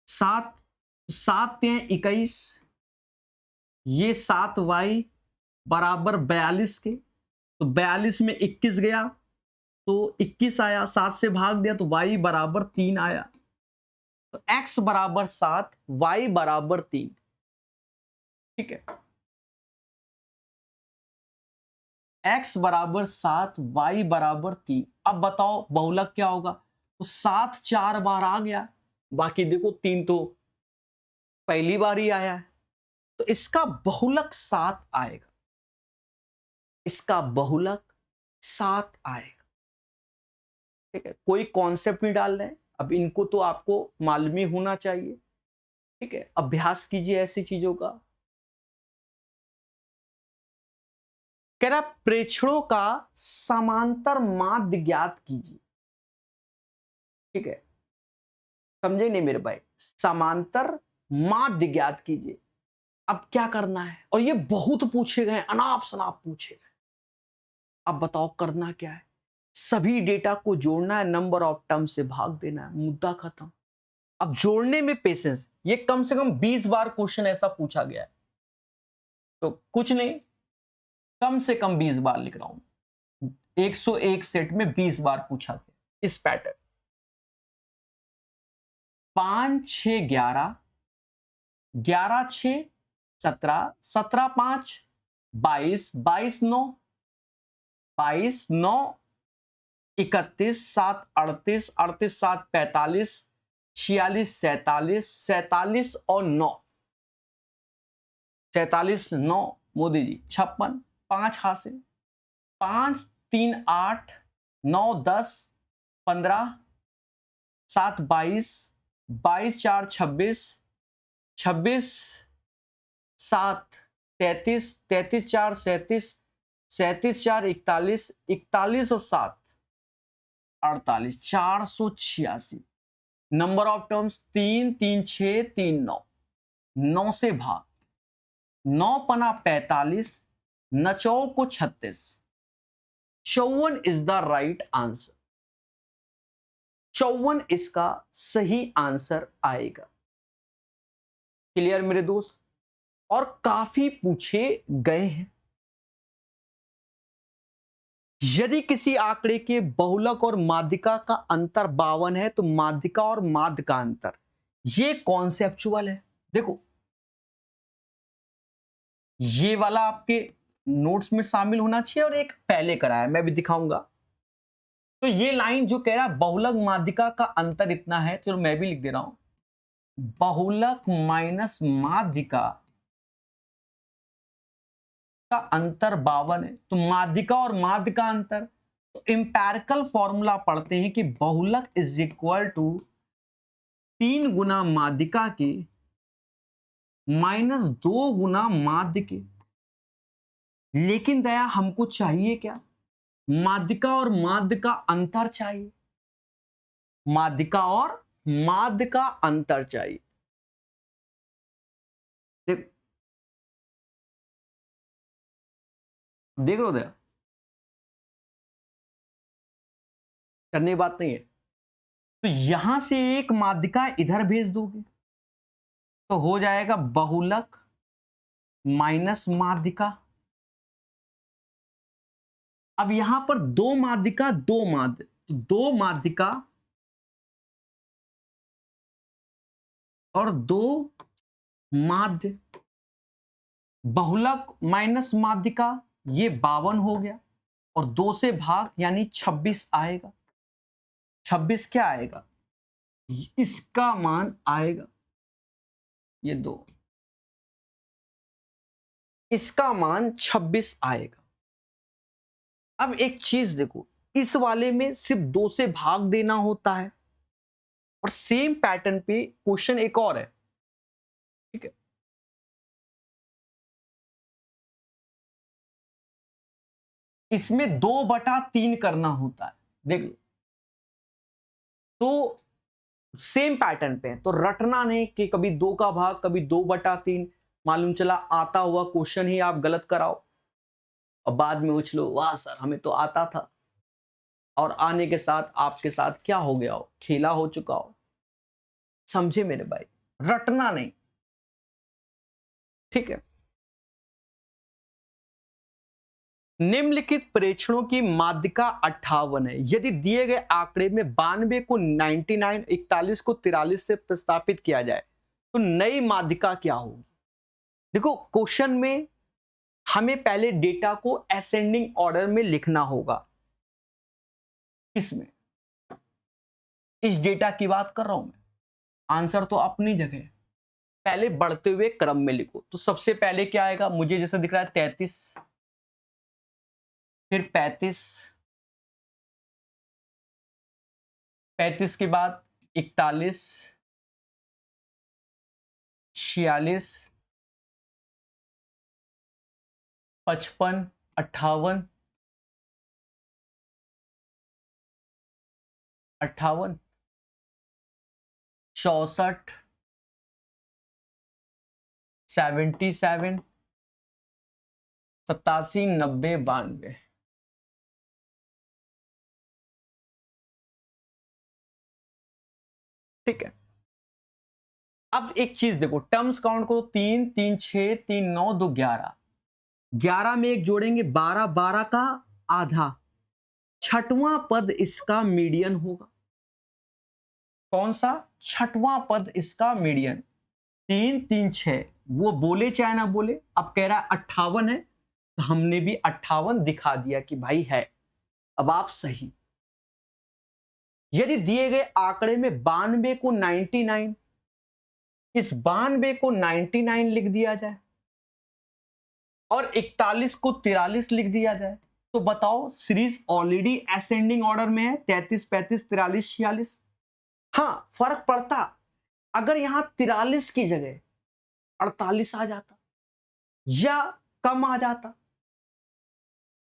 7, 7 तिहाई 21, ये 7y बराबर 42 के, तो 42 में 21 गया, तो 21 आया, 7 से भाग दिया, तो y बराबर 3 आया। तो x बराबर 7, y बराबर 3। ठीक है, x बराबर 7, y बराबर 3। अब बताओ बहुलक क्या होगा? तो 7 4 बार आ गया, बाकी देखो 3 तो पहली बार ही आया है, तो इसका बहुलक 7 आएगा, इसका बहुलक 7 आएगा। ठीक है, कोई कॉन्सेप्ट नहीं डाल रहे हैं, अब इनको तो आपको मालूम ही होना चाहिए। ठीक है, अभ्यास कीजिए ऐसी चीजों का। कह रहा प्रेक्षणों का समांतर माध्य ज्ञात कीजिए। ठीक है, समझे नहीं मेरे भाई? समांतर माध्य ज्ञात कीजिए। अब क्या करना है? और ये बहुत पूछे गए, अनाप शनाप पूछे गए। अब बताओ करना क्या है? सभी डेटा को जोड़ना है, नंबर ऑफ टर्म से भाग देना है, मुद्दा खत्म। अब जोड़ने में पेशेंस, ये कम से कम 20 बार क्वेश्चन ऐसा पूछा गया है, तो कुछ नहीं, कम से कम 20 बार लिख रहा हूं। 101 सेट में 20 बार पूछा गया इस पैटर्न। 5 6 11, 11 6 17, 17 5 22, 22 9, 22 9 31, 7 38, 38 7 45, 46 47, 47 और 9, 47 9 मोदी जी 56, 5 हासिल, 5 3 8, 9 10, 15, 7 22, 22 4 26, 26 7 33, 33 4 37, 37 4 41, 41 और 7 48, 486। नंबर ऑफ टर्म्स 3 3 6 3 9, 9 से भाग, 9 पना 45, नचौ को 36, 54 इज द राइट आंसर। 54 इसका सही आंसर आएगा। क्लियर मेरे दोस्त? और काफी पूछे गए हैं। यदि किसी आंकड़े के बहुलक और माध्यिका का अंतर 52 है, तो माध्यिका और माध्य का अंतर, ये कॉन्सेप्चुअल है। देखो ये वाला आपके नोट्स में शामिल होना चाहिए, और एक पहले कराया, मैं भी दिखाऊंगा। तो ये लाइन जो कह रहा है बहुलक माध्यिका का अंतर इतना है, चलो मैं भी लिख दे रहा हूं। बहुलक माइनस माध्यिका का अंतर 52 है। तो माध्यिका और माध्य का अंतर, तो इंपेरिकल फॉर्मूला पढ़ते हैं कि बहुलक इज इक्वल टू 3 गुना माध्यिका के माइनस 2 गुना माध्य के। लेकिन दया हमको चाहिए क्या? माध्यिका और माध्य का अंतर चाहिए। माध्यिका और माध्य का अंतर चाहिए। देख देख रहे हो दया, करने की बात नहीं है। तो यहां से एक माध्यिका इधर भेज दोगे तो हो जाएगा बहुलक माइनस माध्यिका। अब यहां पर दो माध्यिका दो माध्य, तो दो माध्यिका और दो माध्य, बहुलक माइनस माध्यिका ये 52 हो गया और 2 से भाग यानी 26 आएगा। 26 क्या आएगा? इसका मान आएगा ये 2, इसका मान 26 आएगा। अब एक चीज देखो, इस वाले में सिर्फ 2 से भाग देना होता है और सेम पैटर्न पे क्वेश्चन एक और है, ठीक है। इसमें 2/3 करना होता है, देख लो। तो सेम पैटर्न पे है, तो रटना नहीं कि कभी 2 का भाग कभी 2/3, मालूम चला आता हुआ क्वेश्चन ही आप गलत कराओ और बाद में उछलो वाह सर हमें तो आता था, और आने के साथ आपके साथ क्या हो गया हो, खेला हो चुका हो। समझे मेरे भाई, रटना नहीं, ठीक है। निम्नलिखित प्रेक्षणों की माध्यिका 58 है। यदि दिए गए आंकड़े में 92 को 99, 41 को 43 से प्रतिस्थापित किया जाए तो नई माध्यिका क्या होगी? देखो क्वेश्चन में हमें पहले डेटा को असेंडिंग ऑर्डर में लिखना होगा। इसमें इस डेटा की बात कर रहा हूं मैं, आंसर तो अपनी जगह है। पहले बढ़ते हुए क्रम में लिखो। तो सबसे पहले क्या आएगा, मुझे जैसे दिख रहा है 33, फिर 35, 35 के बाद 41, 46, 55, 58, 58, 64, 77, 87, 90, 92। ठीक है। अब एक चीज देखो, टर्म्स काउंट करो, 3, 3, 6, 3, 9, 2, 11, 11 में एक जोड़ेंगे 12, 12 का आधा, छठवां पद इसका मीडियन होगा। कौन सा? छठवां पद इसका मीडियन। 3, 3, 6, वो बोले चाहे ना बोले, अब कह रहा है 58 है तो हमने भी 58 दिखा दिया कि भाई है। अब आप सही, यदि दिए गए आंकड़े में 92 को 99, इस 92 को 99 लिख दिया जाए और 41 को 43 लिख दिया जाए तो बताओ सीरीज ऑलरेडी असेंडिंग ऑर्डर में है, 33, 35, 43, 46। हाँ फर्क पड़ता अगर यहां 43 की जगह 48 आ जाता या कम आ जाता,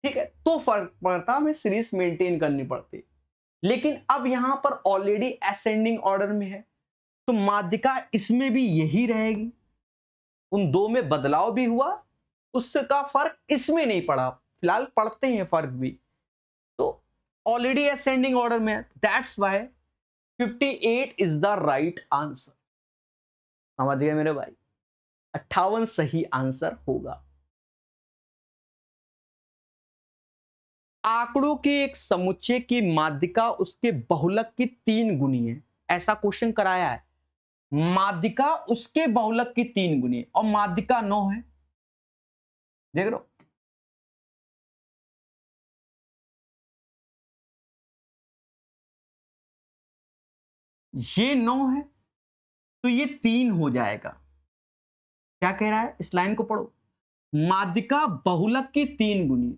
ठीक है, तो फर्क पड़ता, हमें सीरीज मेंटेन करनी पड़ती। लेकिन अब यहां पर ऑलरेडी असेंडिंग ऑर्डर में है तो माध्यिका इसमें भी यही रहेगी। उन दो में बदलाव भी हुआ, उसका फर्क इसमें नहीं पड़ा, फिलहाल पढ़ते हैं फर्क भी। तो ऑलरेडी असेंडिंग ऑर्डर में है, that's why 58 is the right answer. समझ गए मेरे भाई, 58 सही आंसर होगा। आंकड़ों के एक समुच्चय की माध्यिका उसके बहुलक की 3 गुनी है, ऐसा क्वेश्चन कराया है। माध्यिका उसके बहुलक की 3 गुनी और माध्यिका 9 है, देख रहे हो। ये 9 है तो ये 3 हो जाएगा। क्या कह रहा है, इस लाइन को पढ़ो। माध्यिका बहुलक की 3 गुनी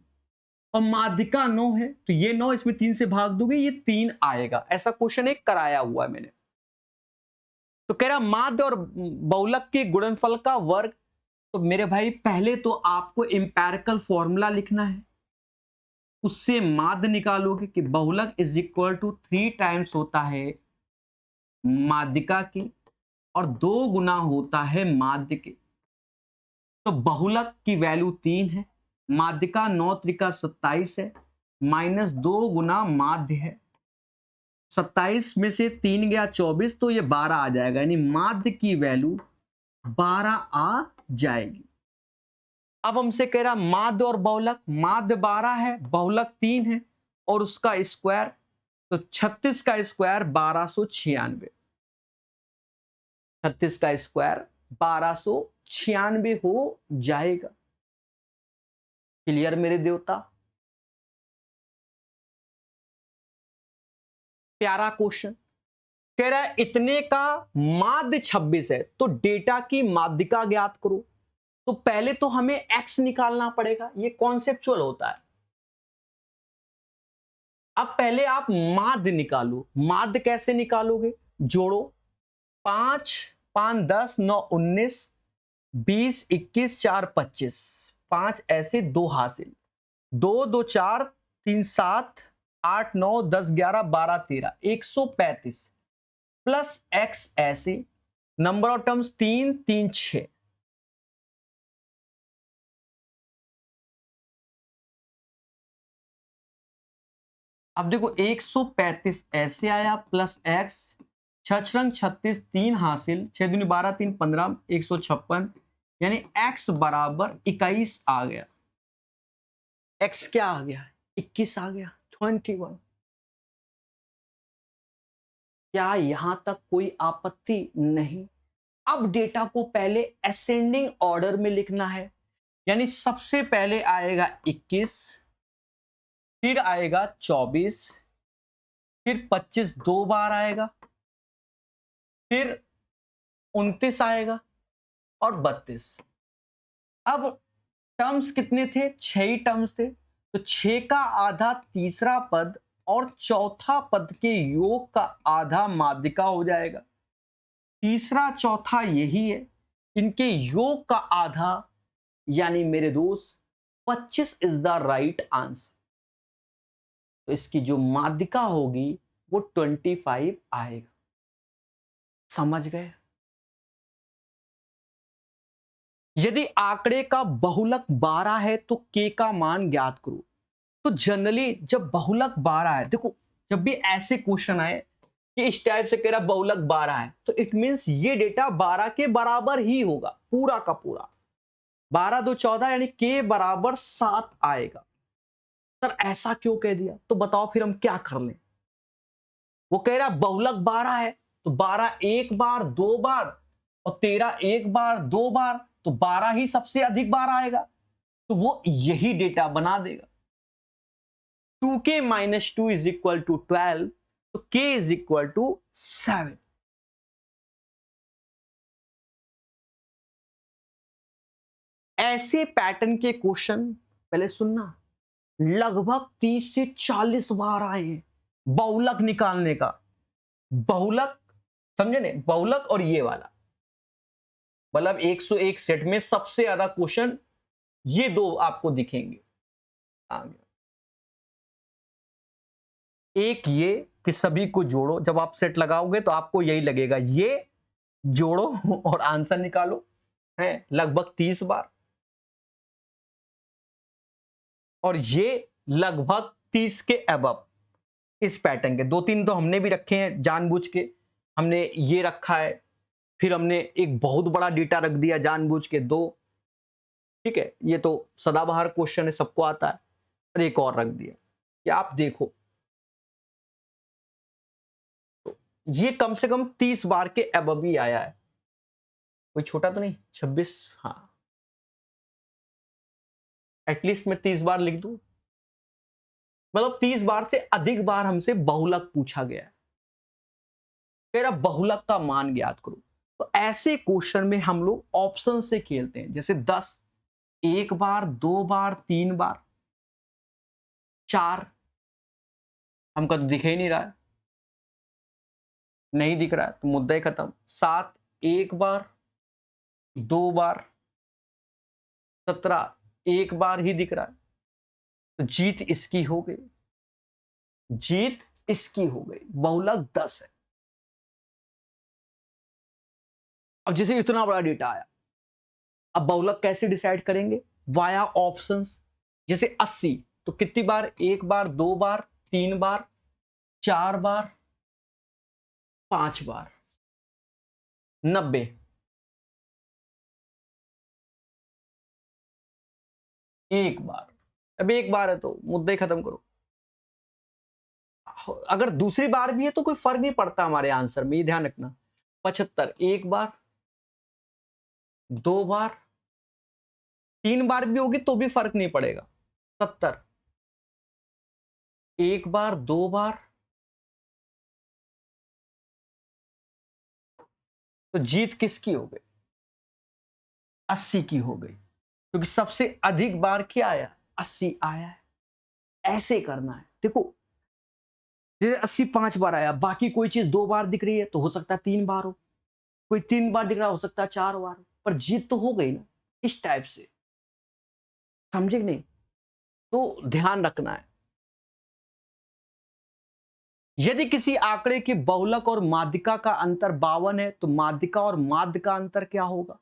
और माध्यिका 9 है, तो ये 9 इसमें 3 से भाग दोगे, ये 3 आएगा। ऐसा क्वेश्चन एक कराया हुआ है मैंने। तो कह रहा माध्य और बहुलक के गुणनफल का वर्ग। तो मेरे भाई पहले तो आपको इंपैरिकल फॉर्मूला लिखना है, उससे माध्य निकालोगे कि बहुलक इज इक्वल टू 3 टाइम्स होता है माध्यिका की और 2 गुना होता है माध्य के। तो बहुलक की वैल्यू 3 है, माध्यिका 9 त्रिका 27 है, माइनस 2 गुना माध्य है। 27 में से 3 गया 24, तो ये 12 आ जाएगा, यानी माध्य की वैल्यू 12 आ जाएगी। अब हमसे कह रहा माध्य और बहुलक, माध्य 12 है, बहुलक 3 है और उसका स्क्वायर, तो 36 का स्क्वायर 1296, 36 का स्क्वायर 1296 हो जाएगा। क्लियर मेरे देवता? प्यारा क्वेश्चन। कह रहा है इतने का माध्य 26 है, तो डेटा की माध्यिका ज्ञात करो। तो पहले तो हमें x निकालना पड़ेगा, ये कॉन्सेप्चुअल होता है। अब पहले आप माध्य निकालो। माध्य कैसे निकालोगे, जोड़ो। 5 5 10 9 19 20 21 4 25, 5 ऐसे 2 हासिल, 2 2 4 3 7 8 9 10 11 12 13, 135 प्लस x ऐसे, नंबर ऑफ टर्म्स 3 3 6। अब देखो 135 ऐसे आया प्लस x, 6 36 3 हासिल, 6 दूनी 12 3 15, 156, यानी x बराबर 21 आ गया। x क्या आ गया, 21 आ गया, 21। क्या यहां तक कोई आपत्ति नहीं? अब डेटा को पहले असेंडिंग ऑर्डर में लिखना है, यानी सबसे पहले आएगा 21, फिर आएगा 24, फिर 25 2 बार आएगा, फिर 29 आएगा और 32। अब टर्म्स कितने थे, 6 ही टर्म्स थे, तो 6 का आधा तीसरा पद और चौथा पद के योग का आधा माध्यिका हो जाएगा। तीसरा चौथा यही है, इनके योग का आधा, यानी मेरे दोस्त 25 इज द राइट आंसर। तो इसकी जो माध्यिका होगी वो 25 आएगा। समझ गए? यदि आंकड़े का बहुलक 12 है तो के का मान ज्ञात करो। तो जनरली जब बहुलक 12 है, देखो जब भी ऐसे क्वेश्चन आए कि इस टाइप से कह रहा बहुलक 12 है, तो इट मींस ये डेटा 12 के बराबर ही होगा, पूरा का पूरा। 12 2 14, यानी के बराबर 7 आएगा। सर ऐसा क्यों कह दिया, तो बताओ फिर हम क्या कर लें। वो कह रहा बहुलक 12 है, तो 12 एक बार 2 बार और 13 एक बार 2 बार, तो 12 ही सबसे अधिक बार आएगा, तो वो यही डेटा बना देगा। 2k minus 2 is equal to 12, तो k इज इक्वल टू 7। ऐसे पैटर्न के क्वेश्चन पहले सुनना लगभग 30 से 40 बार आए हैं बहुलक निकालने का। बहुलक समझे ने, बहुलक और ये वाला, मतलब 101 सेट में सबसे ज्यादा क्वेश्चन ये दो आपको दिखेंगे। आगे एक ये कि सभी को जोड़ो, जब आप सेट लगाओगे तो आपको यही लगेगा, ये जोड़ो और आंसर निकालो, है लगभग 30 बार। और ये लगभग 30 के अबव। इस पैटर्न के 2-3 तो हमने भी रखे हैं जानबूझ के, हमने ये रखा है, फिर हमने एक बहुत बड़ा डेटा रख दिया जानबूझ के 2, ठीक है, ये तो सदाबहार क्वेश्चन है, सबको आता है, और एक और रख दिया कि आप देखो। तो ये कम से कम 30 बार के अबव ही आया है, कोई छोटा तो नहीं। 26, हाँ एटलीस्ट मैं 30 बार लिख दूं, मतलब 30 बार से अधिक बार हमसे बहुलक पूछा गया है। कह रहा बहुलक का मान ज्ञात करो। तो ऐसे क्वेश्चन में हम लोग ऑप्शन से खेलते हैं, जैसे 10, एक बार, दो बार, तीन बार, 4 हमको तो दिख ही नहीं रहा है, नहीं दिख रहा है तो मुद्दा ही खत्म। 7 एक बार, दो बार, 17 एक बार ही दिख रहा है, तो जीत इसकी हो गई, जीत इसकी हो गई। बहुलक 10 है। अब जैसे इतना बड़ा डेटा आया, अब बहुलक कैसे डिसाइड करेंगे? Via options. जैसे 80 तो कितनी बार? एक बार, दो बार, तीन बार, चार बार, पांच बार। 90 एक बार। अब एक बार है तो मुद्दा ही खत्म करो। अगर दूसरी बार भी है तो कोई फर्क नहीं पड़ता हमारे आंसर में, ये ध्यान रखना। 75 एक बार, दो बार, तीन बार भी होगी तो भी फर्क नहीं पड़ेगा। 70 एक बार, दो बार, तो जीत किसकी हो गई? 80 की हो गई, क्योंकि सबसे अधिक बार क्या आया? 80 आया है। ऐसे करना है। देखो जैसे 80 5 बार आया, बाकी कोई चीज दो बार दिख रही है तो हो सकता है तीन बार हो, कोई तीन बार दिख रहा हो सकता है चार बार हो, पर जीत तो हो गई ना। इस टाइप से, समझे कि नहीं? तो ध्यान रखना है। यदि किसी आंकड़े के बहुलक और माध्यिका का अंतर 52 है तो माध्यिका और माध्य का अंतर क्या होगा?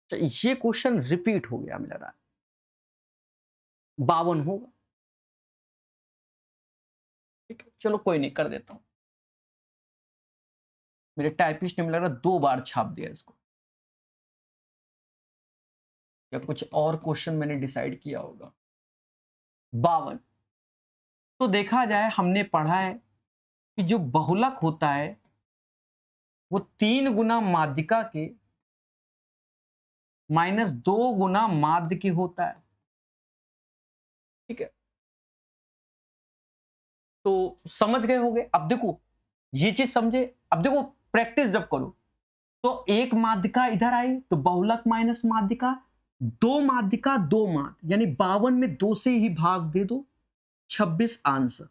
तो ये क्वेश्चन रिपीट हो गया, मिल रहा है 52 होगा। ठीक है, चलो कोई नहीं, कर देता हूं। मेरे टाइपिस्ट ने मिल रहा दो बार छाप दिया इसको, या कुछ और क्वेश्चन मैंने डिसाइड किया होगा। 52 तो देखा जाए, हमने पढ़ा है कि जो बहुलक होता है वो 3 गुना माध्यिका के -2 गुना माध्य की होता है। ठीक है, तो समझ गए होंगे। अब देखो ये चीज समझे। अब देखो प्रैक्टिस जब करो तो एक माध्यिका इधर आई तो बहुलक माइनस माध्यिका, दो माध्यिका दो माध्य, यानी 52 में 2 से ही भाग दे दो, 26 आंसर।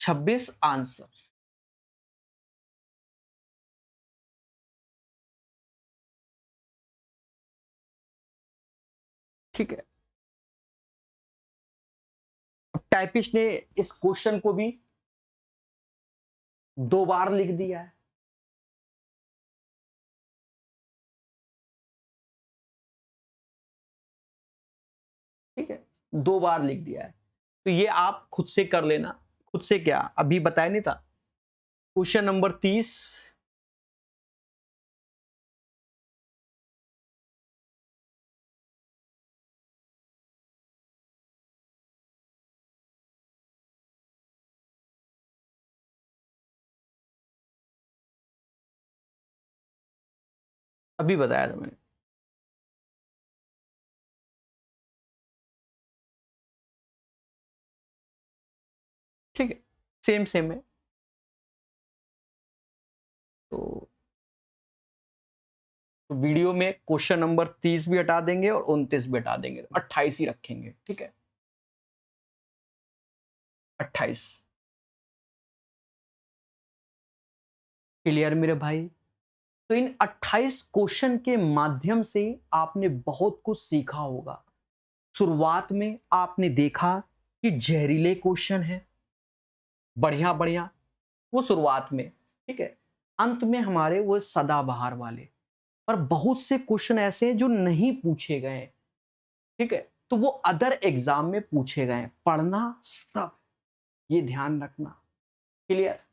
26 आंसर। ठीक है, अब टाइपिस्ट ने इस क्वेश्चन को भी दो बार लिख दिया है। ठीक है, दो बार लिख दिया है, तो ये आप खुद से कर लेना। खुद से क्या, अभी बताया नहीं था? क्वेश्चन नंबर 30, अभी बताया था मैंने। ठीक है, सेम सेम है। तो वीडियो में क्वेश्चन नंबर 30 भी हटा देंगे और 29 भी हटा देंगे, 28 ही रखेंगे। ठीक है, 28। क्लियर मेरे भाई? तो इन 28 क्वेश्चन के माध्यम से आपने बहुत कुछ सीखा होगा। शुरुआत में आपने देखा कि जहरीले क्वेश्चन है, बढ़िया बढ़िया, वो शुरुआत में। ठीक है, अंत में हमारे वो सदाबहार वाले। पर बहुत से क्वेश्चन ऐसे हैं जो नहीं पूछे गए हैं। ठीक है, तो वो अदर एग्जाम में पूछे गए हैं। पढ़ना सब, ये ध्यान रखना। क्लियर?